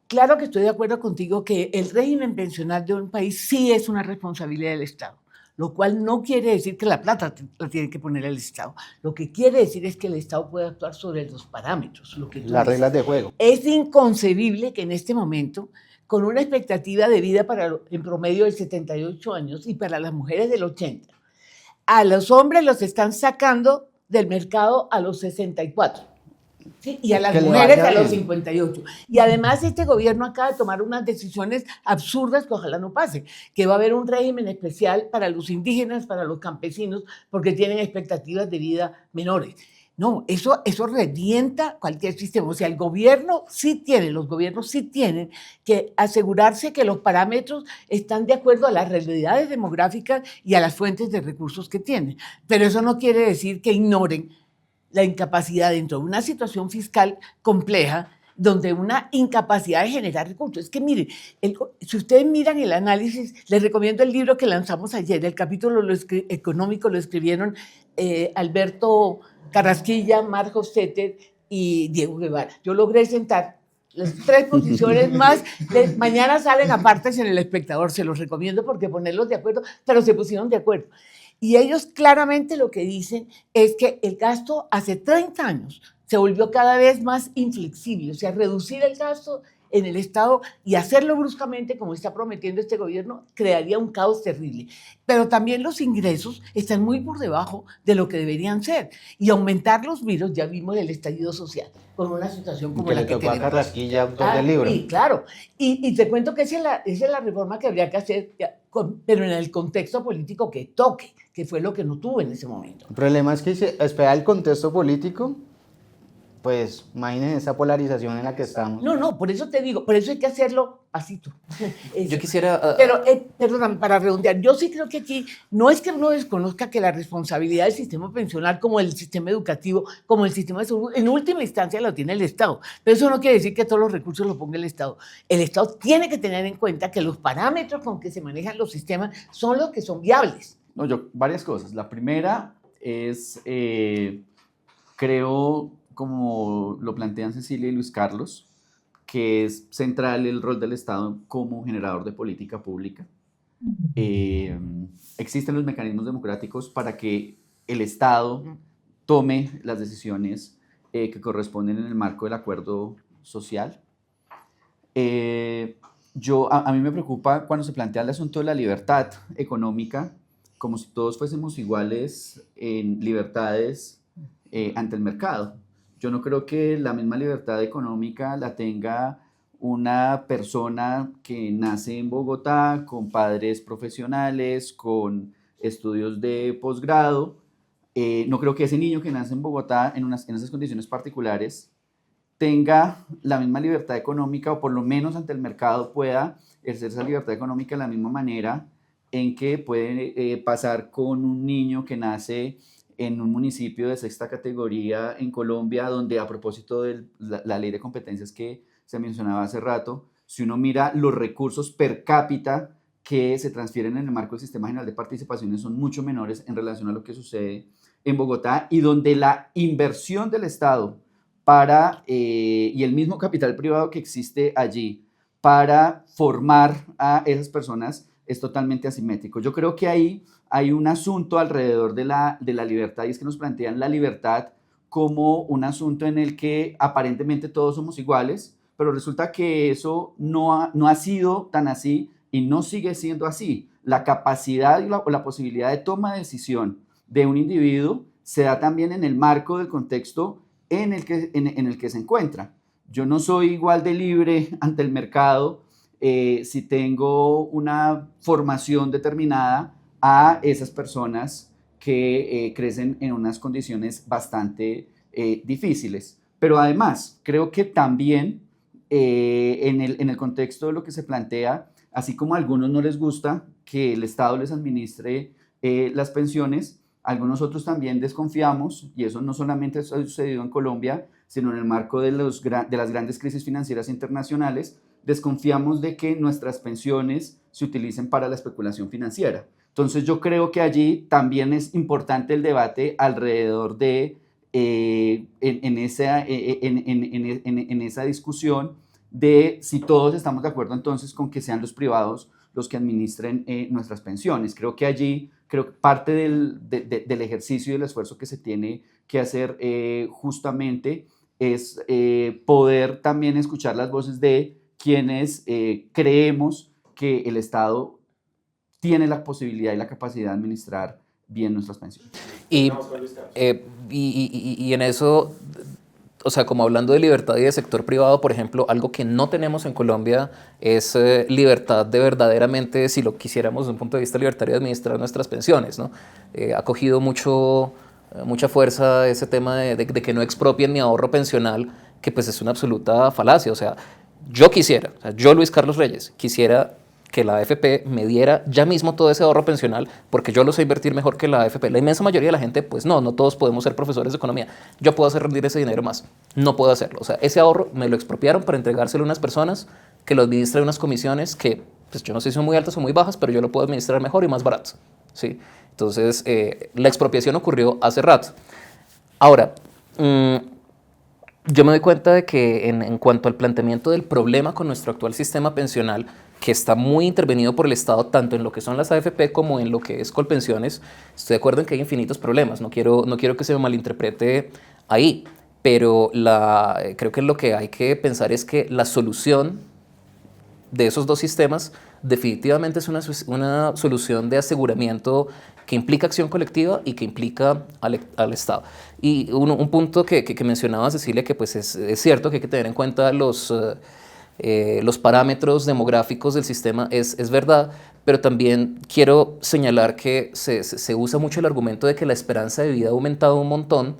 Claro que estoy de acuerdo contigo que el régimen pensional de un país sí es una responsabilidad del Estado, lo cual no quiere decir que la plata la tiene que poner el Estado. Lo que quiere decir es que el Estado puede actuar sobre los parámetros.
Las reglas de juego.
Es inconcebible que en este momento, con una expectativa de vida en promedio de 78 años y para las mujeres del 80, a los hombres los están sacando del mercado a los 64. ¿Sí? Y a las mujeres a los 58. Y además este gobierno acaba de tomar unas decisiones absurdas que ojalá no pasen, que va a haber un régimen especial para los indígenas, para los campesinos, porque tienen expectativas de vida menores. No, eso revienta cualquier sistema. O sea, los gobiernos sí tienen que asegurarse que los parámetros están de acuerdo a las realidades demográficas y a las fuentes de recursos que tienen. Pero eso no quiere decir que ignoren la incapacidad dentro de una situación fiscal compleja, donde una incapacidad de generar recursos. Es que miren, si ustedes miran el análisis, les recomiendo el libro que lanzamos ayer, el capítulo económico lo escribieron Alberto Carrasquilla, Mark Hofstetter y Diego Guevara. Yo logré sentar las 3 posiciones más, mañana salen apartes en El Espectador, se los recomiendo porque ponerlos de acuerdo, pero se pusieron de acuerdo. Y ellos claramente lo que dicen es que el gasto hace 30 años se volvió cada vez más inflexible, o sea, reducir el gasto en el Estado y hacerlo bruscamente, como está prometiendo este gobierno, crearía un caos terrible. Pero también los ingresos están muy por debajo de lo que deberían ser. Y aumentar los virus, ya vimos el estallido social, con una situación como
que
la
le
que
tocó a
tenemos.
Carrasquilla, autor del libro.
Sí, claro. Y te cuento que esa es la reforma que habría que hacer, pero en el contexto político que toque, que fue lo que no tuvo en ese momento.
El problema es que si espera el contexto político, pues imaginen esa polarización en la que estamos.
No, por eso te digo, por eso hay que hacerlo pasito.
Yo quisiera...
Pero, perdóname, para redondear, yo sí creo que aquí no es que uno desconozca que la responsabilidad del sistema pensional, como el sistema educativo, como el sistema de salud, en última instancia lo tiene el Estado. Pero eso no quiere decir que todos los recursos los ponga el Estado. El Estado tiene que tener en cuenta que los parámetros con que se manejan los sistemas son los que son viables.
No, varias cosas. La primera es, creo, como lo plantean Cecilia y Luis Carlos, que es central el rol del Estado como generador de política pública. Existen los mecanismos democráticos para que el Estado tome las decisiones que corresponden en el marco del acuerdo social. A mí me preocupa cuando se plantea el asunto de la libertad económica, como si todos fuésemos iguales en libertades ante el mercado. Yo no creo que la misma libertad económica la tenga una persona que nace en Bogotá con padres profesionales, con estudios de posgrado. No creo que ese niño que nace en Bogotá en esas condiciones particulares tenga la misma libertad económica, o por lo menos ante el mercado pueda ejercer esa libertad económica de la misma manera en que puede pasar con un niño que nace en un municipio de 6ª categoría en Colombia, donde, a propósito de la ley de competencias que se mencionaba hace rato, si uno mira los recursos per cápita que se transfieren en el marco del Sistema General de Participaciones, son mucho menores en relación a lo que sucede en Bogotá, y donde la inversión del Estado y el mismo capital privado que existe allí para formar a esas personas es totalmente asimétrico. Yo creo que ahí hay un asunto alrededor de la libertad, y es que nos plantean la libertad como un asunto en el que aparentemente todos somos iguales, pero resulta que eso no ha sido tan así y no sigue siendo así. La capacidad o la posibilidad de toma de decisión de un individuo se da también en el marco del contexto en el que se encuentra. Yo no soy igual de libre ante el mercado si tengo una formación determinada a esas personas que crecen en unas condiciones bastante difíciles. Pero además, creo que también en el contexto de lo que se plantea, así como a algunos no les gusta que el Estado les administre las pensiones, algunos otros también desconfiamos, y eso no solamente ha sucedido en Colombia, sino en el marco de las grandes crisis financieras internacionales, desconfiamos de que nuestras pensiones se utilicen para la especulación financiera. Entonces yo creo que allí también es importante el debate alrededor de, en esa discusión, de si todos estamos de acuerdo entonces con que sean los privados los que administren nuestras pensiones. Creo que allí, parte del ejercicio y del esfuerzo que se tiene que hacer justamente es poder también escuchar las voces de quienes creemos que el Estado tiene la posibilidad y la capacidad de administrar bien nuestras pensiones.
Y en eso, o sea, como hablando de libertad y de sector privado, por ejemplo, algo que no tenemos en Colombia es libertad de verdaderamente, si lo quisiéramos desde un punto de vista libertario, administrar nuestras pensiones, ¿no? Ha cogido mucho mucha fuerza ese tema de que no expropien mi ahorro pensional, que pues es una absoluta falacia. O sea, yo Luis Carlos Reyes, quisiera que la AFP me diera ya mismo todo ese ahorro pensional, porque yo lo sé invertir mejor que la AFP. La inmensa mayoría de la gente, pues no todos podemos ser profesores de economía. Yo puedo hacer rendir ese dinero más, no puedo hacerlo. O sea, ese ahorro me lo expropiaron para entregárselo a unas personas que lo administran unas comisiones que, pues yo no sé si son muy altas o muy bajas, pero yo lo puedo administrar mejor y más barato, ¿sí? Entonces, la expropiación ocurrió hace rato. Ahora, yo me doy cuenta de que en cuanto al planteamiento del problema con nuestro actual sistema pensional, que está muy intervenido por el Estado, tanto en lo que son las AFP como en lo que es Colpensiones, estoy de acuerdo en que hay infinitos problemas, no quiero que se me malinterprete ahí, pero creo que lo que hay que pensar es que la solución de esos dos sistemas definitivamente es una solución de aseguramiento que implica acción colectiva y que implica al Estado. Y un punto que mencionaba Cecilia, que pues es cierto que hay que tener en cuenta los parámetros demográficos del sistema, es verdad, pero también quiero señalar que se usa mucho el argumento de que la esperanza de vida ha aumentado un montón,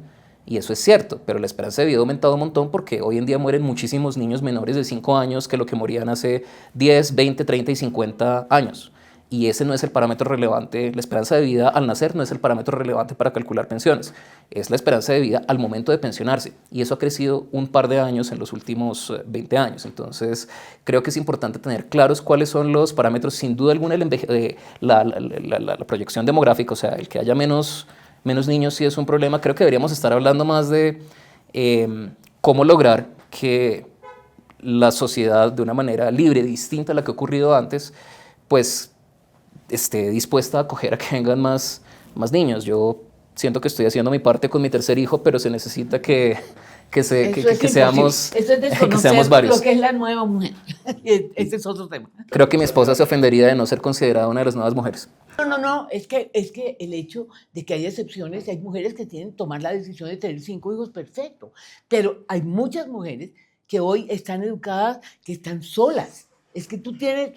y eso es cierto, pero la esperanza de vida ha aumentado un montón porque hoy en día mueren muchísimos niños menores de 5 años que lo que morían hace 10, 20, 30 y 50 años. Y ese no es el parámetro relevante. La esperanza de vida al nacer no es el parámetro relevante para calcular pensiones. Es la esperanza de vida al momento de pensionarse. Y eso ha crecido un par de años en los últimos 20 años. Entonces, creo que es importante tener claros cuáles son los parámetros. Sin duda alguna, la proyección demográfica, o sea, el que haya menos niños sí es un problema. Creo que deberíamos estar hablando más de cómo lograr que la sociedad, de una manera libre, distinta a la que ha ocurrido antes, pues esté dispuesta a acoger a que vengan más niños. Yo siento que estoy haciendo mi parte con mi tercer hijo, pero se necesita que seamos varios.
Lo que es la nueva mujer. Ese es otro tema.
Creo que mi esposa se ofendería de no ser considerada una de las nuevas mujeres.
No, es que el hecho de que hay excepciones, hay mujeres que tienen que tomar la decisión de tener 5 hijos, perfecto, pero hay muchas mujeres que hoy están educadas, que están solas. Es que tu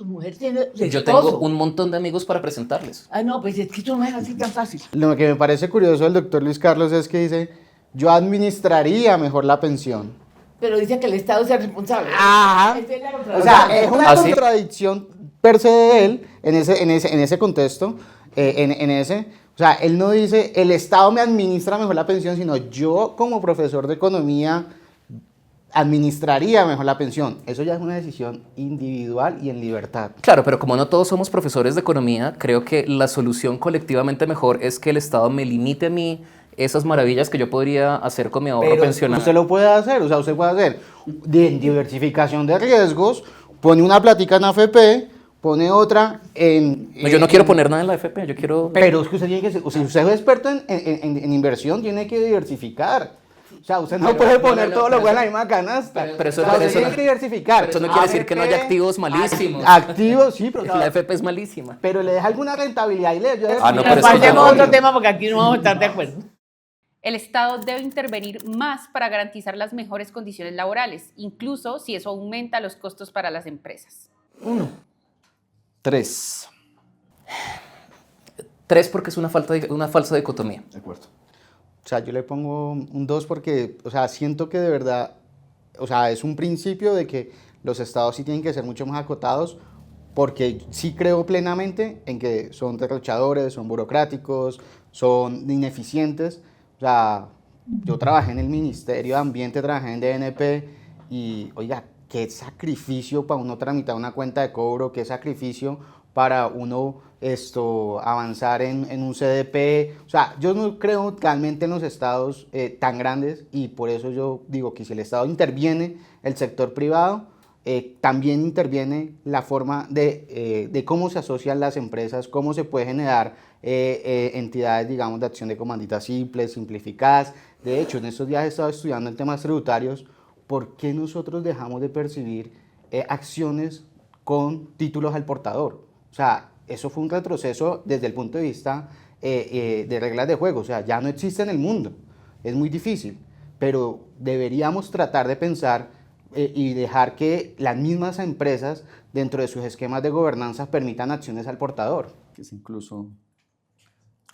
mujer tiene esposo.
Yo tengo un montón de amigos para presentarles.
No, pues es que eso no es así tan fácil.
Lo que me parece curioso del doctor Luis Carlos es que dice, yo administraría mejor la pensión.
Pero dice que el Estado sea responsable.
Ajá.
Esa es la
O
contradicción.
sea, es una
¿sí?
contradicción per se de él en ese contexto. O sea, él no dice, el Estado me administra mejor la pensión, sino yo como profesor de economía administraría mejor la pensión. Eso ya es una decisión individual y en libertad.
Claro, pero como no todos somos profesores de economía, creo que la solución colectivamente mejor es que el Estado me limite a mí esas maravillas que yo podría hacer con mi ahorro pensional.
Usted lo puede hacer, o sea, usted puede hacer diversificación de riesgos, pone una plática en AFP, pone otra en...
No, yo no quiero poner nada en la AFP, yo quiero...
Pero es que usted tiene que ser, o sea, si usted es experto en inversión, tiene que diversificar. O sea, usted no puede poner todo lo bueno en la misma canasta.
Pero eso,
o sea, usted
eso
tiene que diversificar.
Pero eso no quiere decir que no haya activos malísimos.
Activos, sí, pero...
La AFP es malísima.
Pero le deja alguna rentabilidad y le ayuda
Ah, no,
Pero
pero
pasemos a otro tema porque aquí no vamos a estar de acuerdo.
El Estado debe intervenir más para garantizar las mejores condiciones laborales, incluso si eso aumenta los costos para las empresas.
1. 3.
3 porque es una falsa dicotomía.
De acuerdo.
O sea, yo le pongo un 2 porque, o sea, siento que de verdad, o sea, es un principio de que los estados sí tienen que ser mucho más acotados, porque sí creo plenamente en que son derrochadores, son burocráticos, son ineficientes. O sea, yo trabajé en el Ministerio de Ambiente, trabajé en DNP y, oiga, qué sacrificio para uno tramitar una cuenta de cobro, qué sacrificio para uno avanzar en un CDP. O sea, yo no creo realmente en los estados tan grandes y por eso yo digo que si el Estado interviene, el sector privado también interviene la forma de cómo se asocian las empresas, cómo se puede generar entidades, digamos, de acción de comanditas simples, simplificadas. De hecho, en estos días he estado estudiando en temas tributarios, ¿por qué nosotros dejamos de percibir acciones con títulos al portador? O sea, eso fue un retroceso desde el punto de vista de reglas de juego. O sea, ya no existe en el mundo. Es muy difícil. Pero deberíamos tratar de pensar y dejar que las mismas empresas, dentro de sus esquemas de gobernanza, permitan acciones al portador.
Que es incluso...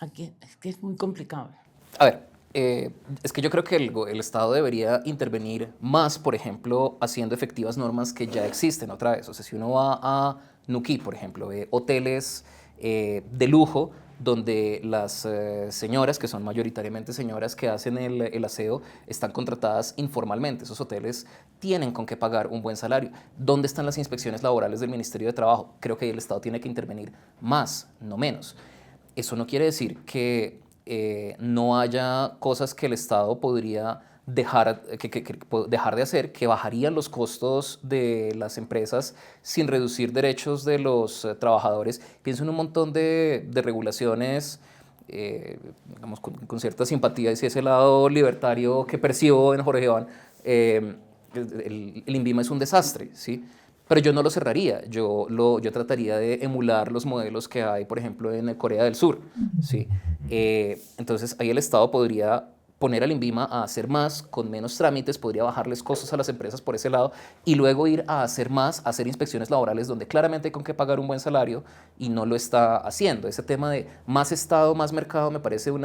Aquí, es que es muy complicado.
A ver, Es que yo creo que el Estado debería intervenir más, por ejemplo, haciendo efectivas normas que ya existen otra vez. O sea, si uno va a Nuquí, por ejemplo, ve hoteles de lujo donde las señoras, que son mayoritariamente señoras que hacen el aseo, están contratadas informalmente. Esos hoteles tienen con qué pagar un buen salario. ¿Dónde están las inspecciones laborales del Ministerio de Trabajo? Creo que el Estado tiene que intervenir más, no menos. Eso no quiere decir que no haya cosas que el Estado podría dejar de hacer, que bajarían los costos de las empresas sin reducir derechos de los trabajadores. Pienso en un montón de regulaciones, digamos, con cierta simpatía hacia ese lado libertario que percibo en Jorge Iván. El INVIMA es un desastre, ¿sí? Pero yo no lo cerraría, yo trataría de emular los modelos que hay, por ejemplo, en Corea del Sur, ¿sí? Entonces ahí el Estado podría poner al INVIMA a hacer más, con menos trámites, podría bajarles costos a las empresas por ese lado y luego ir a hacer más, a hacer inspecciones laborales donde claramente hay con qué pagar un buen salario y no lo está haciendo. Ese tema de más Estado, más mercado me parece un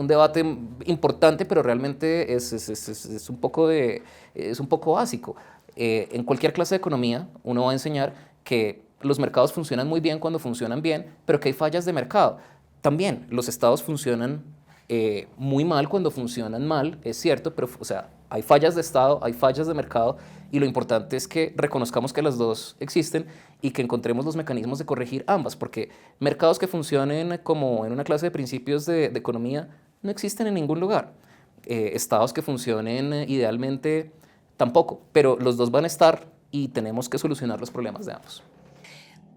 debate importante, pero realmente es un poco básico. En cualquier clase de economía uno va a enseñar que los mercados funcionan muy bien cuando funcionan bien, pero que hay fallas de mercado. También los estados funcionan muy mal cuando funcionan mal, es cierto, pero o sea, hay fallas de estado, hay fallas de mercado y lo importante es que reconozcamos que las dos existen y que encontremos los mecanismos de corregir ambas, porque mercados que funcionen como en una clase de principios de economía no existen en ningún lugar. Estados que funcionen idealmente tampoco, pero los dos van a estar y tenemos que solucionar los problemas de ambos.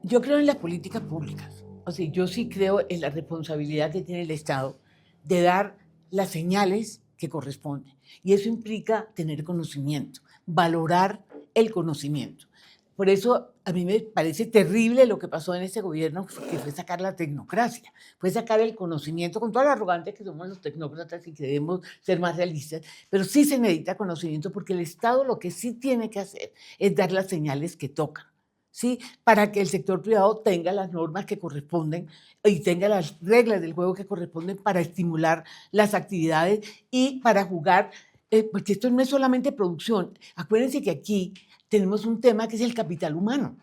Yo creo en las políticas públicas. O sea, yo sí creo en la responsabilidad que tiene el Estado de dar las señales que corresponden. Y eso implica tener conocimiento, valorar el conocimiento. Por eso a mí me parece terrible lo que pasó en este gobierno, que fue sacar la tecnocracia, fue sacar el conocimiento, con toda la arrogancia que somos los tecnócratas y que debemos ser más realistas, pero sí se necesita conocimiento porque el Estado lo que sí tiene que hacer es dar las señales que tocan, ¿sí? Para que el sector privado tenga las normas que corresponden y tenga las reglas del juego que corresponden para estimular las actividades y para jugar, porque esto no es solamente producción. Acuérdense que aquí tenemos un tema que es el capital humano,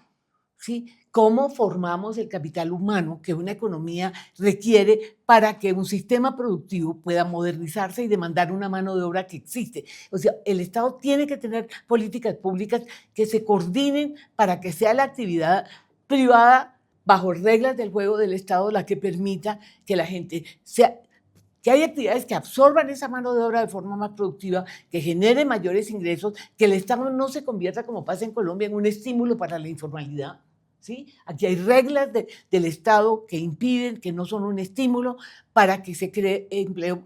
¿sí? ¿Cómo formamos el capital humano que una economía requiere para que un sistema productivo pueda modernizarse y demandar una mano de obra que existe? O sea, el Estado tiene que tener políticas públicas que se coordinen para que sea la actividad privada bajo reglas del juego del Estado la que permita que la gente sea... que hay actividades que absorban esa mano de obra de forma más productiva, que genere mayores ingresos, que el Estado no se convierta, como pasa en Colombia, en un estímulo para la informalidad, ¿sí? Aquí hay reglas del Estado que impiden, que no son un estímulo para que se cree empleo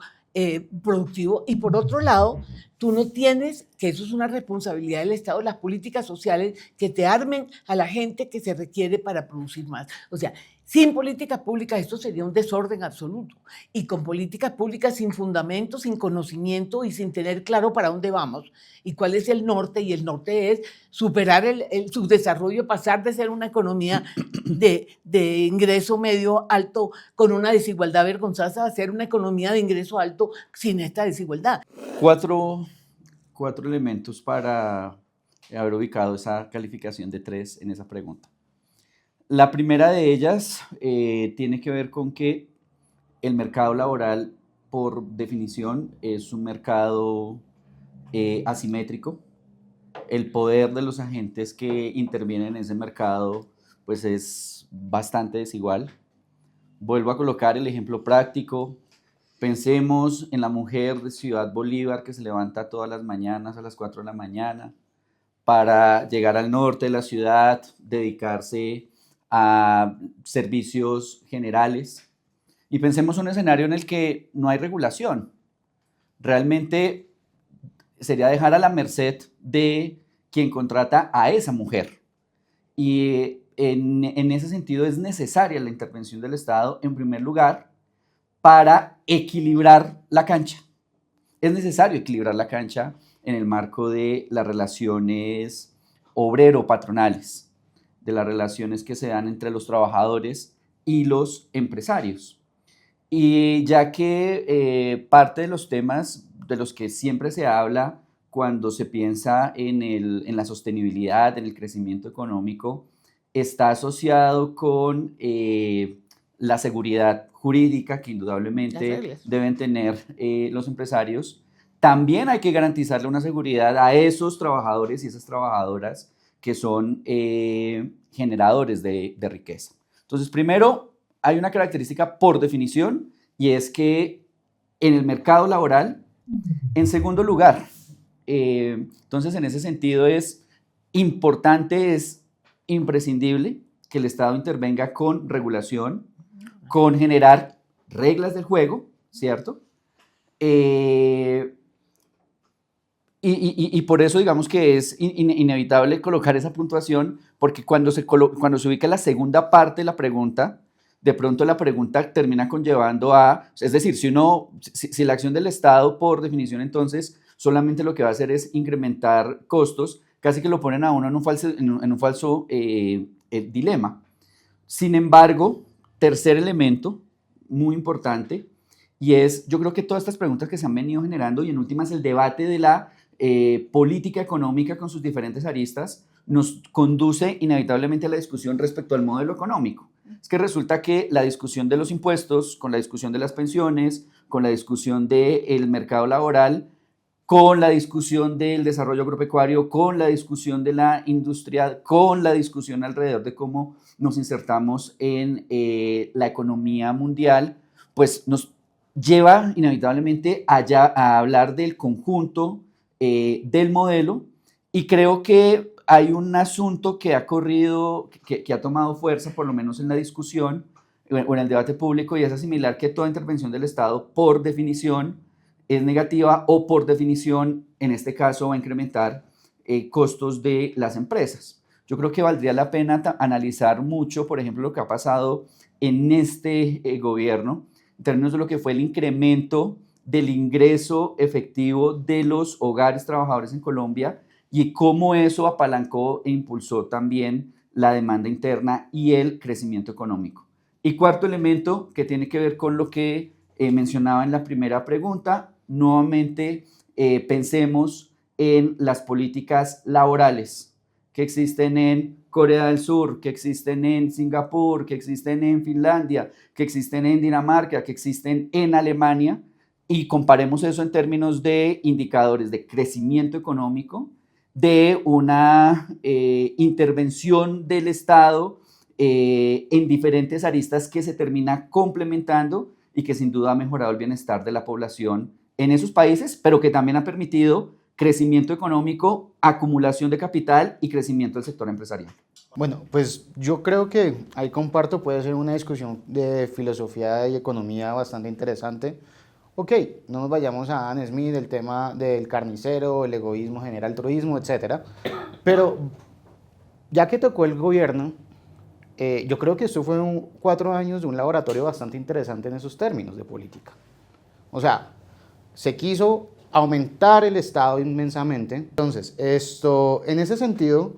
productivo. Y por otro lado, tú no tienes, que eso es una responsabilidad del Estado, las políticas sociales que te armen a la gente que se requiere para producir más. O sea, sin políticas públicas esto sería un desorden absoluto. Y con políticas públicas sin fundamento, sin conocimiento y sin tener claro para dónde vamos y cuál es el norte, y el norte es superar el subdesarrollo, pasar de ser una economía de ingreso medio alto con una desigualdad vergonzosa a ser una economía de ingreso alto sin esta desigualdad.
Cuatro elementos para haber ubicado esa calificación de 3 en esa pregunta. La primera de ellas tiene que ver con que el mercado laboral, por definición, es un mercado asimétrico. El poder de los agentes que intervienen en ese mercado pues es bastante desigual. Vuelvo a colocar el ejemplo práctico. Pensemos en la mujer de Ciudad Bolívar que se levanta todas las mañanas a las 4 de la mañana para llegar al norte de la ciudad, dedicarse a servicios generales. Y pensemos en un escenario en el que no hay regulación. Realmente sería dejar a la merced de quien contrata a esa mujer. Y en ese sentido es necesaria la intervención del Estado, en primer lugar, para equilibrar la cancha. Es necesario equilibrar la cancha en el marco de las relaciones obrero-patronales, de las relaciones que se dan entre los trabajadores y los empresarios. Y ya que parte de los temas de los que siempre se habla cuando se piensa en la sostenibilidad, en el crecimiento económico, está asociado con la seguridad jurídica que indudablemente deben tener los empresarios. También hay que garantizarle una seguridad a esos trabajadores y esas trabajadoras que son generadores de riqueza. Entonces, primero, hay una característica por definición y es que en el mercado laboral, en segundo lugar, entonces en ese sentido es importante, es imprescindible que el Estado intervenga con regulación, con generar reglas del juego, ¿cierto? Y por eso digamos que es inevitable colocar esa puntuación, porque cuando se ubica la segunda parte de la pregunta, de pronto la pregunta termina conllevando a, es decir, si la acción del Estado por definición entonces solamente lo que va a hacer es incrementar costos, casi que lo ponen a uno en un falso dilema. Sin embargo, tercer elemento muy importante, y es, yo creo que todas estas preguntas que se han venido generando y en últimas el debate de la política económica con sus diferentes aristas nos conduce inevitablemente a la discusión respecto al modelo económico. Es que resulta que la discusión de los impuestos, con la discusión de las pensiones, con la discusión del mercado laboral, con la discusión del desarrollo agropecuario, con la discusión de la industria, con la discusión alrededor de cómo nos insertamos en la economía mundial, pues nos lleva inevitablemente a hablar del conjunto del modelo, y creo que hay un asunto que ha corrido, que ha tomado fuerza, por lo menos en la discusión o en el debate público, y es asimilar que toda intervención del Estado, por definición, es negativa o por definición, en este caso, va a incrementar costos de las empresas. Yo creo que valdría la pena analizar mucho, por ejemplo, lo que ha pasado en este gobierno, en términos de lo que fue el incremento del ingreso efectivo de los hogares trabajadores en Colombia y cómo eso apalancó e impulsó también la demanda interna y el crecimiento económico. Y cuarto elemento, que tiene que ver con lo que mencionaba en la primera pregunta, nuevamente pensemos en las políticas laborales que existen en Corea del Sur, que existen en Singapur, que existen en Finlandia, que existen en Dinamarca, que existen en Alemania, y comparemos eso en términos de indicadores de crecimiento económico, de una intervención del Estado en diferentes aristas que se termina complementando y que sin duda ha mejorado el bienestar de la población en esos países, pero que también ha permitido crecimiento económico, acumulación de capital y crecimiento del sector empresarial.
Bueno, pues yo creo que ahí comparto, puede ser una discusión de filosofía y economía bastante interesante. Ok, no nos vayamos a Adam Smith, el tema del carnicero, el egoísmo genera altruismo, etc. Pero ya que tocó el gobierno, yo creo que esto fue 4 años de un laboratorio bastante interesante en esos términos de política. O sea, se quiso aumentar el Estado inmensamente. Entonces, en ese sentido,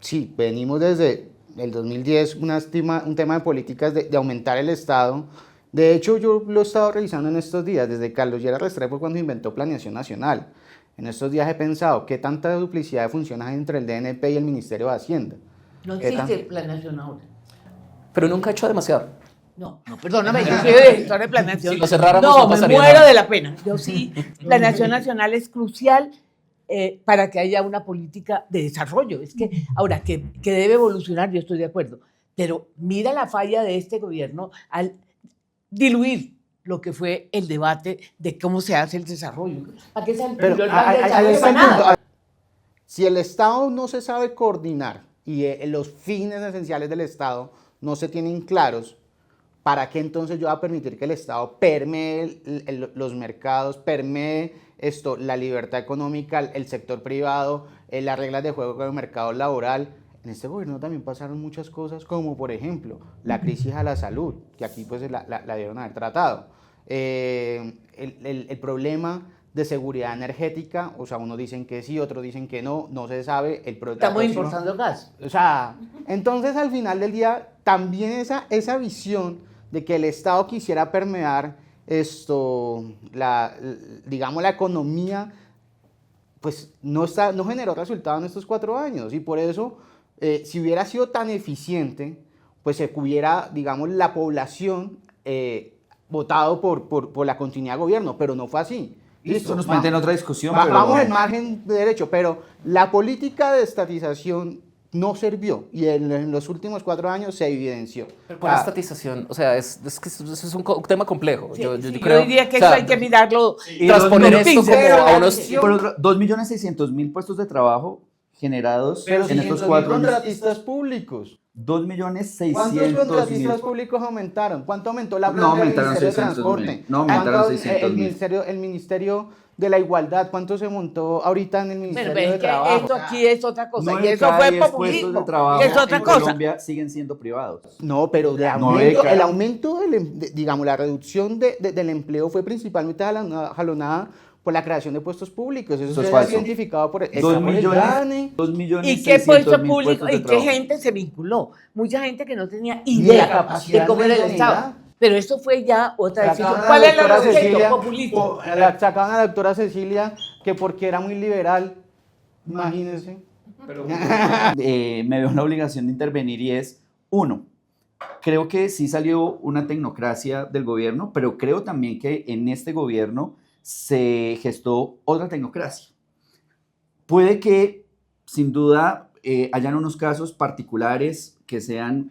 sí, venimos desde el 2010, un tema de políticas de aumentar el Estado. De hecho, yo lo he estado revisando en estos días, desde Carlos Lleras Restrepo cuando inventó Planeación Nacional. En estos días he pensado, ¿qué tanta duplicidad de funciones hay entre el DNP y el Ministerio de Hacienda?
No existe planeación ahora.
Pero nunca ha hecho demasiado.
No, perdóname, yo soy directora de planeación.
Si lo cerráramos,
no me
pasaría
muero
nada.
de la pena. Yo sí, planeación nacional es crucial para que haya una política de desarrollo. Es que, ahora, que debe evolucionar, yo estoy de acuerdo. Pero mira la falla de este gobierno al diluir lo que fue el debate de cómo se hace el desarrollo. ¿Para qué se
Pero ahí está el punto. Si el Estado no se sabe coordinar y los fines esenciales del Estado no se tienen claros, ¿para qué entonces yo voy a permitir que el Estado permee los mercados, permee la libertad económica, el sector privado, las reglas de juego con el mercado laboral? En este gobierno también pasaron muchas cosas, como por ejemplo la crisis a la salud, que aquí pues la debieron haber tratado. El problema de seguridad energética, o sea, unos dicen que sí, otros dicen que no, no se sabe.
Estamos importando gas.
O sea, entonces al final del día, también esa visión de que el Estado quisiera permear digamos, la economía, pues no generó resultado en estos 4 años. Y por eso, si hubiera sido tan eficiente, pues se hubiera, digamos, la población votado por la continuidad de gobierno, pero no fue así.
Listo, nos meten en otra discusión.
Vamos al margen de derecho, pero la política de estatización no sirvió y en los últimos 4 años se evidenció.
Pero por la estatización, o sea, es que eso es un tema complejo.
Sí,
yo
sí,
creo,
yo diría que
o sea,
eso hay que mirarlo.
y
transponer
los
esto como a unos...
Por otro, 2.600.000 puestos de trabajo generados
Pero
en estos
600.000
4 años.
contratistas públicos.
2.600.000.
¿Cuántos contratistas públicos aumentaron? ¿Cuánto aumentó la
No
planta del
aumentaron
Ministerio de
600.000.
Transporte?
No aumentaron
¿Cuánto,
600.000.
el Ministerio de la Igualdad, ¿cuánto se montó ahorita en el
Pero
Ministerio
ves
de
que
Trabajo?
esto aquí es otra cosa. Y
9 de
eso
cada
fue
10 puestos
populismo.
de trabajo
Es otra
en
cosa.
Colombia siguen siendo privados.
No, pero el aumento digamos, la reducción del empleo fue principalmente jalonada por la creación de puestos públicos. Eso
es
se ha
falso.
identificado por el
2
DANE.
millones
¿Y qué puesto
600.000
público?
puestos de
¿Y qué
trabajo.
gente se vinculó? Mucha gente que no tenía
Y la
idea
capacidad
de cómo era el
de
Estado.
idoneidad.
Pero esto fue ya otra decisión.
Sacaban a
¿Cuál
la
es el
doctora
objeto?
Cecilia,
Populismo.
sacaban a la doctora Cecilia que porque era muy liberal, imagínense.
Me veo en la obligación de intervenir y es, uno, creo que sí salió una tecnocracia del gobierno, pero creo también que en este gobierno se gestó otra tecnocracia. Puede que, sin duda, hayan unos casos particulares que sean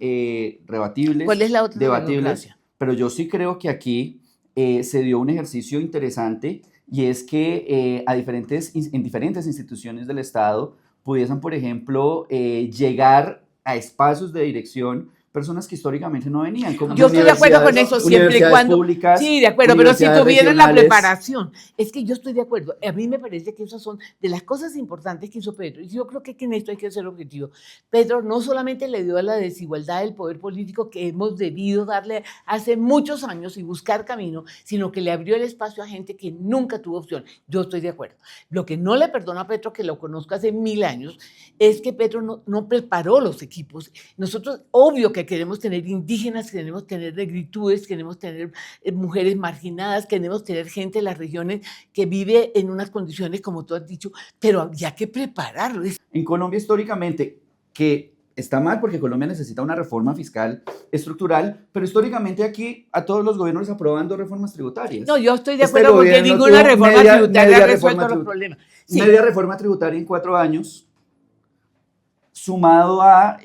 rebatibles,
¿Cuál es la otra
debatibles,
tecnocracia?
pero yo sí creo que aquí se dio un ejercicio interesante y es que en diferentes instituciones del Estado pudiesen, por ejemplo, llegar a espacios de dirección personas que históricamente no venían. Como
Yo estoy de acuerdo con eso siempre y
universidades
cuando...
públicas,
Sí, de acuerdo, pero si
universidades
tuvieran la
regionales.
preparación. Es que yo estoy de acuerdo. A mí me parece que esas son de las cosas importantes que hizo Petro. Y yo creo que en esto hay que ser objetivo. Petro no solamente le dio a la desigualdad del poder político que hemos debido darle hace muchos años y buscar camino, sino que le abrió el espacio a gente que nunca tuvo opción. Yo estoy de acuerdo. Lo que no le perdono a Petro, que lo conozco hace 1000 años, es que Petro no preparó los equipos. Nosotros, obvio que queremos tener indígenas, queremos tener negritudes, queremos tener mujeres marginadas, queremos tener gente de las regiones que vive en unas condiciones, como tú has dicho, pero había que prepararlo.
En Colombia históricamente, que está mal porque Colombia necesita una reforma fiscal estructural, pero históricamente aquí a todos los gobiernos les aprueban 2 reformas tributarias.
No, yo estoy de
Este
acuerdo porque
gobierno
ninguna
tuvo
reforma
media
tributaria ha resuelto
reforma
los problemas. Sí.
Media reforma tributaria en 4 años, sumado a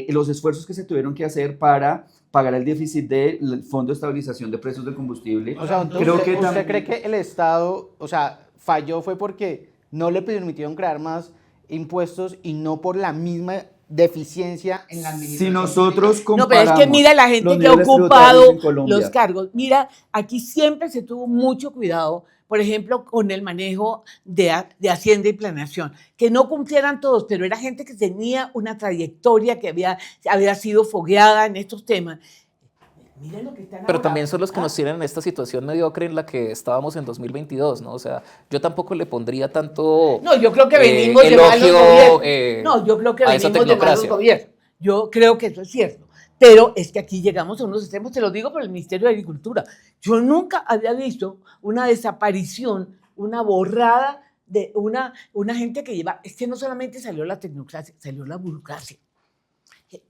los esfuerzos que se tuvieron que hacer para pagar el déficit del Fondo de Estabilización de Precios del Combustible.
O sea, ¿usted cree que el Estado, o sea, falló fue porque no le permitieron crear más impuestos y no por la misma deficiencia en la administración?
Si nosotros
No,
comparamos
pero es que mira la gente
los
que ha
niveles
ocupado
tributarios en Colombia,
los cargos. Mira, aquí siempre se tuvo mucho cuidado, por ejemplo, con el manejo de Hacienda y Planeación, que no cumplieran todos, pero era gente que tenía una trayectoria, que había sido fogueada en estos temas. Miren lo que están
Pero
ahora.
también son los que nos tienen en esta situación mediocre en la que estábamos en 2022, ¿no? O sea, yo tampoco le pondría tanto
No, yo creo que venimos de malos
elogio
gobiernos. No, yo creo que
a esa
venimos de malos
tecnocracia.
gobiernos. Yo creo que eso es cierto. Pero es que aquí llegamos a unos extremos, te lo digo por el Ministerio de Agricultura. Yo nunca había visto una desaparición, una borrada de una gente que lleva... Es que no solamente salió la tecnocracia, salió la burocracia.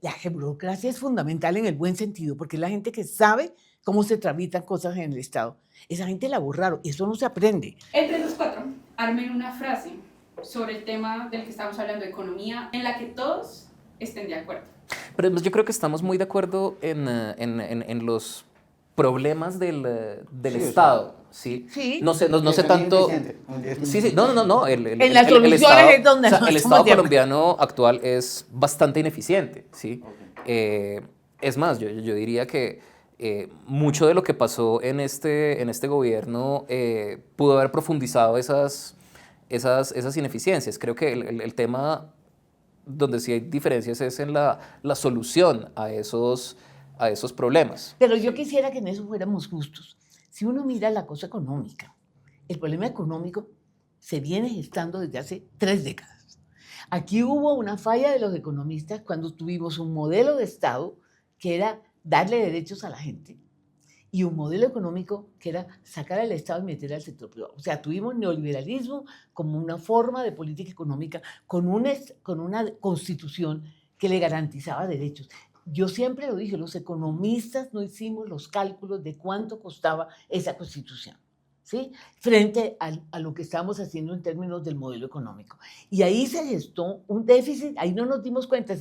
La burocracia es fundamental en el buen sentido, porque es la gente que sabe cómo se tramitan cosas en el Estado. Esa gente la borraron, y eso no se aprende.
Entre los 4, armen una frase sobre el tema del que estamos hablando, economía, en la que todos estén de acuerdo.
Pero además yo creo que estamos muy de acuerdo en los problemas del Estado, ¿sí?
Sí.
No sé
Eso
tanto...
es ineficiente.
Sí, no.
En las soluciones
Estado,
es donde
o sea,
no
el
estamos
Estado
de acuerdo.
colombiano actual es bastante ineficiente, ¿sí? Es más, yo diría que mucho de lo que pasó en este gobierno pudo haber profundizado esas ineficiencias. Creo que el tema donde sí hay diferencias es en la solución a esos problemas.
Pero yo quisiera que en eso fuéramos justos. Si uno mira la cosa económica, el problema económico se viene gestando desde hace 3 décadas. Aquí hubo una falla de los economistas cuando tuvimos un modelo de Estado que era darle derechos a la gente y un modelo económico que era sacar al Estado y meter al sector privado. O sea, tuvimos neoliberalismo como una forma de política económica con una constitución que le garantizaba derechos. Yo siempre lo dije, los economistas no hicimos los cálculos de cuánto costaba esa constitución, ¿sí? Frente a lo que estábamos haciendo en términos del modelo económico. Y ahí se gestó un déficit, ahí no nos dimos cuenta,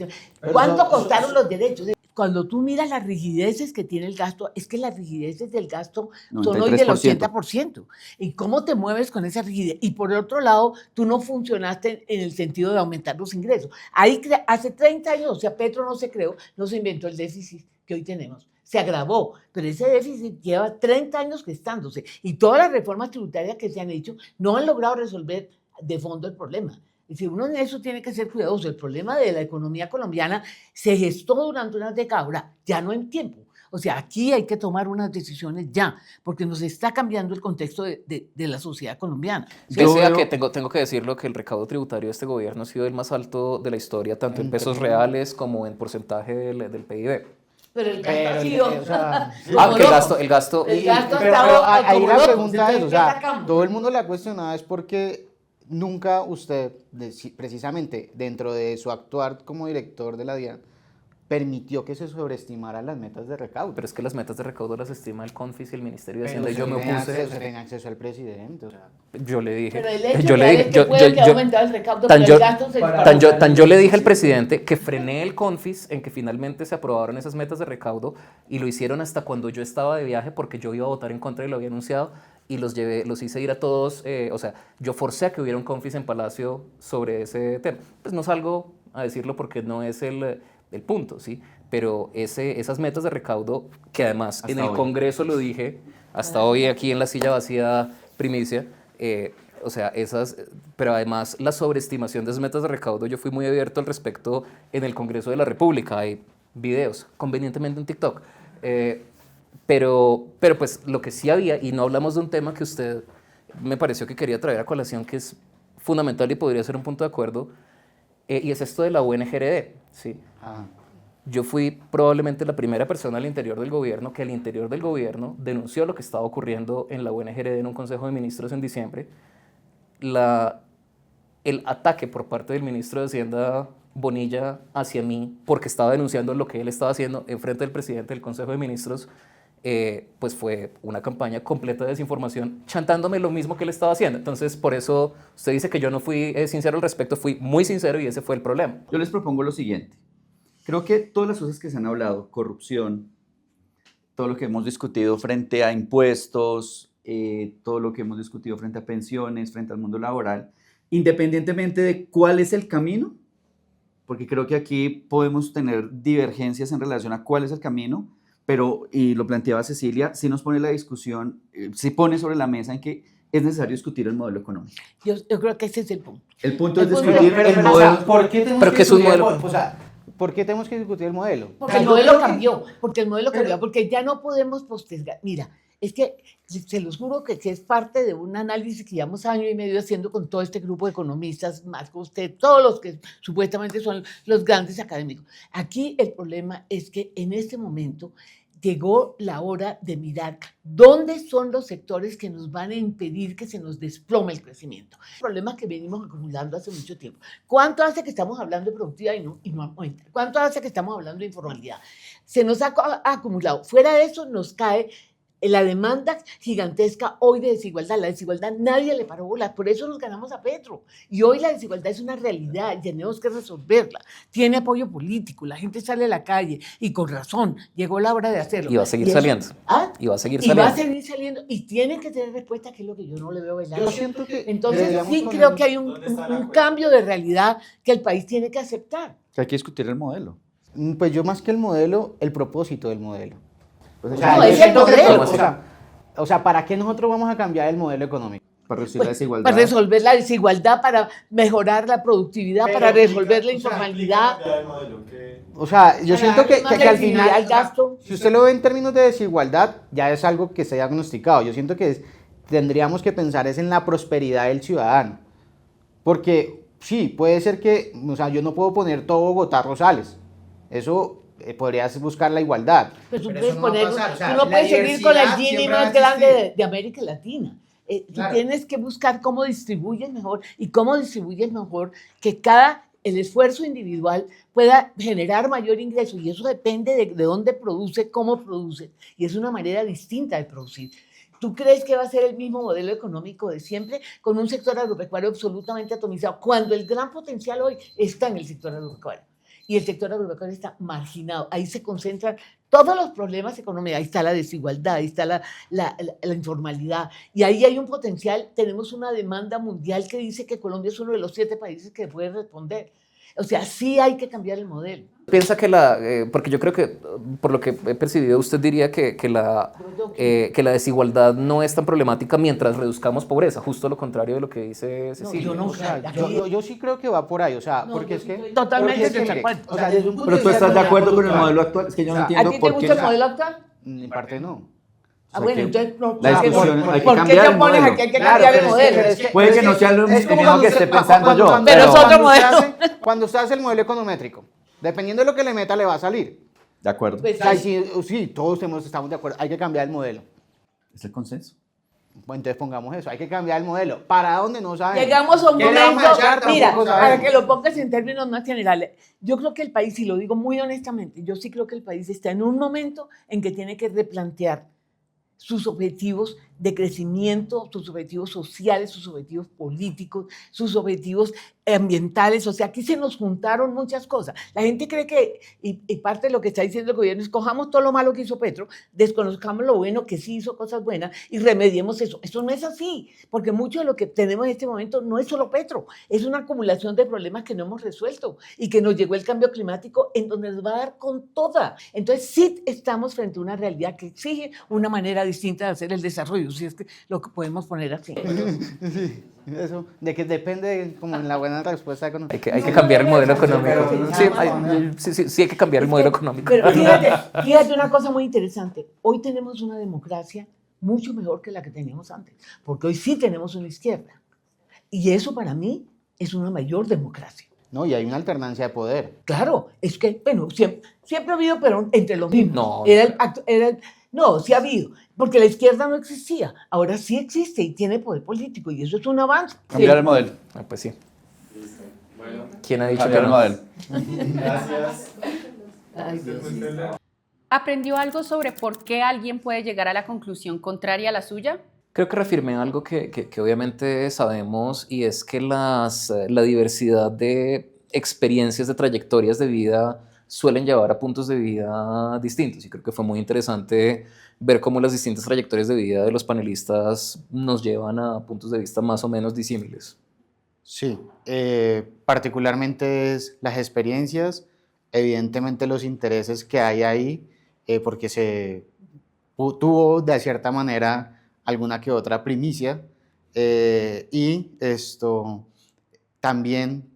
¿cuánto costaron los derechos? Cuando tú miras las rigideces que tiene el gasto, es que las rigideces del gasto son hoy del 80%. ¿Y cómo te mueves con esa rigidez? Y por otro lado, tú no funcionaste en el sentido de aumentar los ingresos. Ahí hace 30 años, o sea, Petro no se creó, no se inventó el déficit que hoy tenemos. Se agravó, pero ese déficit lleva 30 años gestándose y todas las reformas tributarias que se han hecho no han logrado resolver de fondo el problema. Es decir, uno en eso tiene que ser cuidadoso. El problema de la economía colombiana se gestó durante unas décadas, ahora ya no en tiempo. O sea, aquí hay que tomar unas decisiones ya, porque nos está cambiando el contexto de la sociedad colombiana.
Que tengo que decirlo que el recaudo tributario de este gobierno ha sido el más alto de la historia, tanto en pesos reales como en porcentaje del PIB.
Pero el gasto ha sido...
El gasto
pero ahí la pregunta es, o sea, todo el mundo le ha cuestionado es porque nunca usted, precisamente dentro de su actuar como director de la DIAN, permitió que se sobreestimaran las metas de recaudo.
Pero es que las metas de recaudo las estima el CONFIS y el Ministerio de Hacienda.
Pero
Y yo me opuse.
tenía acceso al presidente. O sea.
Yo le dije.
Pero el hecho que ha aumentado el recaudo,
yo le dije al presidente que frené el CONFIS en que finalmente se aprobaron esas metas de recaudo y lo hicieron hasta cuando yo estaba de viaje porque yo iba a votar en contra y lo había anunciado y los hice ir a todos. O sea, yo forcé a que hubiera un CONFIS en Palacio sobre ese tema. Pues no salgo a decirlo porque no es el punto, ¿sí? Pero esas metas de recaudo, que además hasta en el Congreso lo dije, hasta hoy aquí en la silla vacía primicia, o sea, pero además la sobreestimación de esas metas de recaudo, yo fui muy abierto al respecto en el Congreso de la República, hay videos, convenientemente en TikTok, pero pues lo que sí había, y no hablamos de un tema que usted me pareció que quería traer a colación, que es fundamental y podría ser un punto de acuerdo, y es esto de la UNGRD, ¿sí? Yo fui probablemente la primera persona al interior del gobierno que al interior del gobierno denunció lo que estaba ocurriendo en la UNGRD en un Consejo de Ministros en diciembre. El ataque por parte del ministro de Hacienda Bonilla hacia mí, porque estaba denunciando lo que él estaba haciendo en frente del presidente del Consejo de Ministros, pues fue una campaña completa de desinformación, chantándome lo mismo que él estaba haciendo. Entonces, por eso usted dice que yo no fui sincero al respecto, fui muy sincero y ese fue el problema.
Yo les propongo lo siguiente. Creo que todas las cosas que se han hablado, corrupción, todo lo que hemos discutido frente a impuestos, todo lo que hemos discutido frente a pensiones, frente al mundo laboral, independientemente de cuál es el camino, porque creo que aquí podemos tener divergencias en relación a cuál es el camino, pero, y lo planteaba Cecilia, sí nos pone la discusión, sí pone sobre la mesa en que es necesario discutir el modelo económico.
Yo creo que ese es el punto.
El punto es discutir el modelo.
O sea, ¿por qué tenemos que discutir el modelo? O sea, ¿por qué tenemos que discutir el modelo?
Porque el modelo cambió, porque ya no podemos postergar. Mira, es que se los juro que es parte de un análisis que llevamos año y medio haciendo con todo este grupo de economistas, más que usted, todos los que supuestamente son los grandes académicos. Aquí el problema es que en este momento llegó la hora de mirar dónde son los sectores que nos van a impedir que se nos desplome el crecimiento. Problemas que venimos acumulando hace mucho tiempo. ¿Cuánto hace que estamos hablando de productividad y no aumenta? ¿Cuánto hace que estamos hablando de informalidad? Se nos ha acumulado. Fuera de eso nos cae la demanda gigantesca hoy de desigualdad. La desigualdad nadie le paró bolas, por eso nos ganamos a Petro. Y hoy la desigualdad es una realidad y tenemos que resolverla. Tiene apoyo político, la gente sale a la calle y con razón, llegó la hora de hacerlo.
Y va a seguir saliendo.
Y va a seguir saliendo y tiene que tener respuesta, que es lo que yo no le veo bailar.
Yo siento que
entonces sí creo que hay un cambio de realidad que el país tiene que aceptar.
Que hay que discutir el modelo.
Pues yo más que el modelo, el propósito del modelo.
O
sea, ¿para qué nosotros vamos a cambiar el modelo económico?
Para reducir la desigualdad.
Para resolver la desigualdad, para mejorar la productividad, para resolver la informalidad.
O sea, yo siento que al final,
el gasto.
Si usted lo ve en términos de desigualdad, ya es algo que se ha diagnosticado. Yo siento que tendríamos que pensar es en la prosperidad del ciudadano. Porque sí, puede ser que, o sea, yo no puedo poner todo Bogotá Rosales. Eso podrías buscar la igualdad.
Pues tú
Pero
puedes
eso no va a
poner,
pasar, o sea,
tú no
la
puedes seguir con el
diversidad
Gini
siempre va a
más grande
existir.
de América Latina. Tú
Claro.
tienes que buscar cómo distribuyes mejor y cómo distribuyes mejor que el esfuerzo individual pueda generar mayor ingreso, y eso depende de dónde produce, cómo produce, y es una manera distinta de producir. ¿Tú crees que va a ser el mismo modelo económico de siempre con un sector agropecuario absolutamente atomizado, cuando el gran potencial hoy está en el sector agropecuario? Y el sector agropecuario está marginado. Ahí se concentran todos los problemas económicos. Ahí está la desigualdad, ahí está la informalidad. Y ahí hay un potencial. Tenemos una demanda mundial que dice que Colombia es uno de los 7 países que puede responder. O sea, sí hay que cambiar el modelo.
Piensa que porque yo creo que por lo que he percibido usted diría que la desigualdad no es tan problemática mientras reduzcamos pobreza, justo lo contrario de lo que dice Cecilia.
yo no.
O sea,
Aquí-
yo sí creo que va por ahí, o sea,
No,
porque
yo
es
sí
que...
estoy totalmente
porque es que,
de
mire,
acuerdo.
o sea, desde un punto
Pero tú
vista
estás de acuerdo con el
cultural,
modelo actual, es que yo no
O sea,
¿A
entiendo
ti te
por qué.
gusta el modelo actual?
En parte no.
Ah,
sea
bueno,
que
entonces no.
la discusión, hay que
¿Por qué
cambiar
te
el
opones
modelo.
a que hay que
Claro,
cambiar el
pero
modelo?
es que-
Puede que no sea lo
es
mismo
como cuando
que
usted-
esté pensando yo.
Pero es otro
cuando usted
modelo.
cuando usted hace el modelo econométrico, dependiendo de lo que le meta, le va a salir.
De acuerdo.
Pues,
O sea, sí, todos estamos de acuerdo, hay que cambiar el modelo.
Es el consenso.
Bueno, entonces pongamos eso, hay que cambiar el modelo. ¿Para dónde? No sabemos.
llegamos a un
¿Qué le vamos
momento,
a echar?
mira,
Tampoco
para
sabemos.
que lo pongas en términos más generales, yo creo que el país, y lo digo muy honestamente, yo sí creo que el país está en un momento en que tiene que replantear sus objetivos de crecimiento, sus objetivos sociales, sus objetivos políticos, sus objetivos ambientales. O sea, aquí se nos juntaron muchas cosas. La gente cree que, y parte de lo que está diciendo el gobierno es: cojamos todo lo malo que hizo Petro, desconozcamos lo bueno que sí hizo cosas buenas y remediemos eso. Eso no es así, porque mucho de lo que tenemos en este momento no es solo Petro, es una acumulación de problemas que no hemos resuelto y que nos llegó el cambio climático, en donde nos va a dar con toda. Entonces sí estamos frente a una realidad que exige una manera distinta de hacer el desarrollo, si es que lo que podemos poner así.
Sí, eso, de que depende como en la buena respuesta económica.
Hay que cambiar el modelo económico.
pero-
Sí, hay que cambiar el modelo económico.
Pero fíjate una cosa muy interesante. Hoy tenemos una democracia mucho mejor que la que teníamos antes, porque hoy sí tenemos una izquierda. Y eso para mí es una mayor democracia.
No, y hay una alternancia de poder.
Claro, es que, bueno, siempre ha habido, pero entre los mismos.
No.
No, sí ha habido, porque la izquierda no existía. Ahora sí existe y tiene poder político, y eso es un avance.
Cambiar
Sí.
el modelo.
Ah, pues sí. ¿Quién ha dicho
Cambiar
que
el
no?
modelo.
Ay, Dios.
¿Aprendió algo sobre por qué alguien puede llegar a la conclusión contraria a la suya?
Creo que reafirmé algo que obviamente sabemos, y es que la diversidad de experiencias, de trayectorias de vida suelen llevar a puntos de vida distintos, y creo que fue muy interesante ver cómo las distintas trayectorias de vida de los panelistas nos llevan a puntos de vista más o menos disímiles.
Sí, particularmente es las experiencias, evidentemente los intereses que hay ahí, porque tuvo de cierta manera alguna que otra primicia, y esto también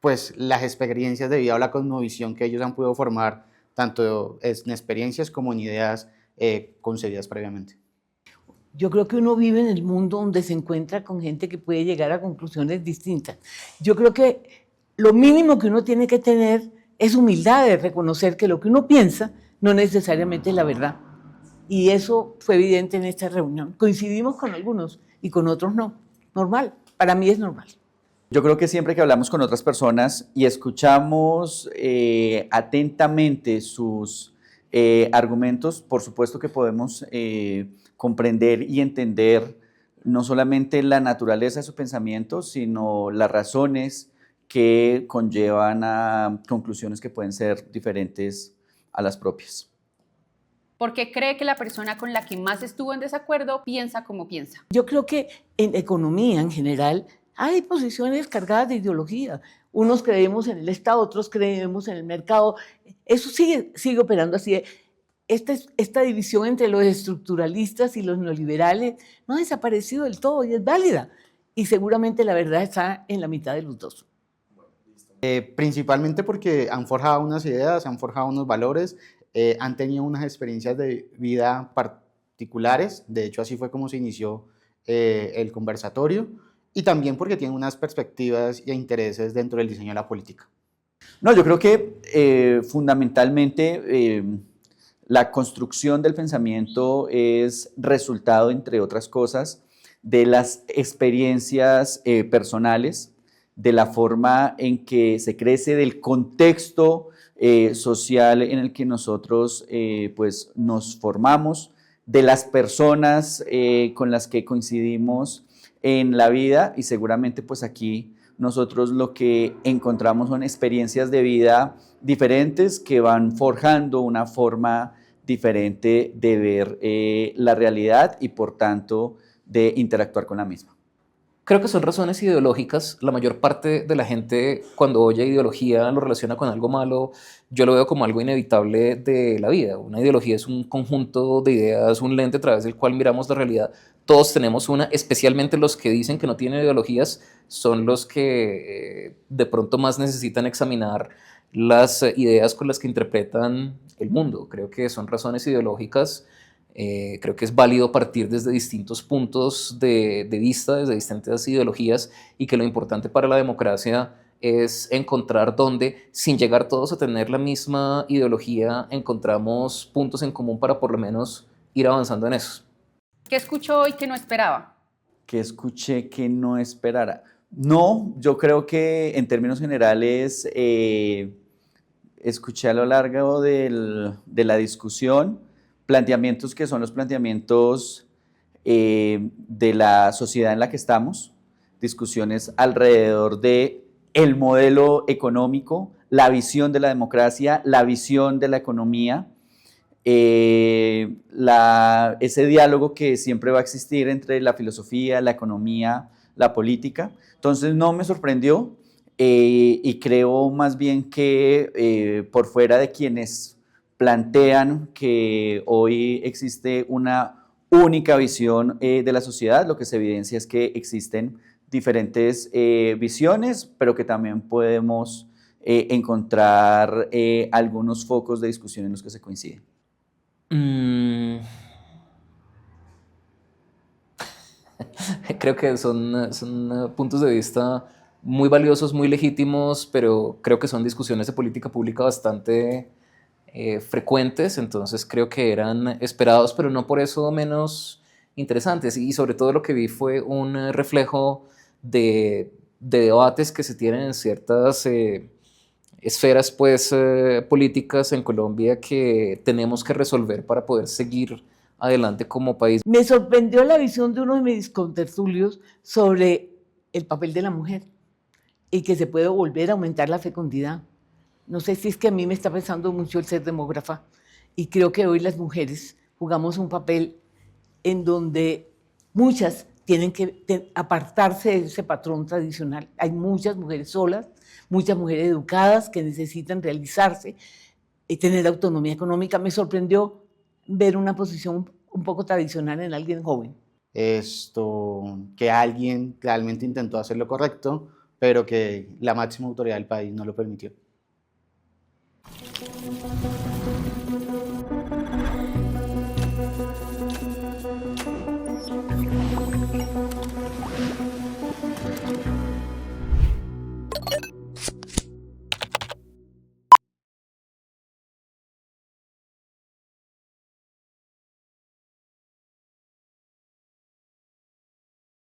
pues las experiencias debido a la cosmovisión que ellos han podido formar, tanto en experiencias como en ideas concebidas previamente.
Yo creo que uno vive en el mundo donde se encuentra con gente que puede llegar a conclusiones distintas. Yo creo que lo mínimo que uno tiene que tener es humildad de reconocer que lo que uno piensa no necesariamente es la verdad. Y eso fue evidente en esta reunión. Coincidimos con algunos y con otros no. Normal, para mí es normal.
Yo creo que siempre que hablamos con otras personas y escuchamos atentamente sus argumentos, por supuesto que podemos comprender y entender no solamente la naturaleza de su pensamiento, sino las razones que conllevan a conclusiones que pueden ser diferentes a las propias.
¿Por qué cree que la persona con la que más estuvo en desacuerdo piensa como piensa?
Yo creo que en economía en general hay posiciones cargadas de ideología. Unos creemos en el Estado, otros creemos en el mercado. Eso sigue operando así. Esta división entre los estructuralistas y los neoliberales no ha desaparecido del todo y es válida. Y seguramente la verdad está en la mitad de los dos.
Principalmente porque han forjado unas ideas, han forjado unos valores, han tenido unas experiencias de vida particulares. De hecho, así fue como se inició el conversatorio. Y también porque tienen unas perspectivas e intereses dentro del diseño de la política.
No, yo creo que fundamentalmente la construcción del pensamiento es resultado, entre otras cosas, de las experiencias personales, de la forma en que se crece, del contexto social en el que nosotros pues nos formamos, de las personas con las que coincidimos en la vida, y seguramente pues aquí nosotros lo que encontramos son experiencias de vida diferentes que van forjando una forma diferente de ver la realidad y por tanto de interactuar con la misma.
Creo que son razones ideológicas. La mayor parte de la gente, cuando oye ideología, lo relaciona con algo malo. Yo lo veo como algo inevitable de la vida. Una ideología es un conjunto de ideas, un lente a través del cual miramos la realidad. Todos tenemos una, especialmente los que dicen que no tienen ideologías, son los que de pronto más necesitan examinar las ideas con las que interpretan el mundo. Creo que son razones ideológicas. Creo que es válido partir desde distintos puntos de vista, desde distintas ideologías, y que lo importante para la democracia es encontrar donde, sin llegar todos a tener la misma ideología, encontramos puntos en común para por lo menos ir avanzando en eso.
¿Qué escuchó hoy que no esperaba?
Que escuché que no esperara. No, yo creo que en términos generales escuché a lo largo de la discusión planteamientos que son los planteamientos de la sociedad en la que estamos, discusiones alrededor de el modelo económico, la visión de la democracia, la visión de la economía, ese diálogo que siempre va a existir entre la filosofía, la economía, la política. Entonces no me sorprendió y creo más bien que por fuera de quienes plantean que hoy existe una única visión de la sociedad, lo que se evidencia es que existen diferentes visiones, pero que también podemos encontrar algunos focos de discusión en los que se coinciden.
Creo que son puntos de vista muy valiosos, muy legítimos, pero creo que son discusiones de política pública bastante frecuentes, entonces creo que eran esperados, pero no por eso menos interesantes. Y sobre todo lo que vi fue un reflejo de debates que se tienen en ciertas esferas pues, políticas en Colombia que tenemos que resolver para poder seguir adelante como país.
Me sorprendió la visión de uno de mis contertulios sobre el papel de la mujer y que se puede volver a aumentar la fecundidad. No sé si es que a mí me está pesando mucho el ser demógrafa y creo que hoy las mujeres jugamos un papel en donde muchas tienen que apartarse de ese patrón tradicional. Hay muchas mujeres solas, muchas mujeres educadas que necesitan realizarse y tener autonomía económica. Me sorprendió ver una posición un poco tradicional en alguien joven.
Que alguien realmente intentó hacer lo correcto, pero que la máxima autoridad del país no lo permitió.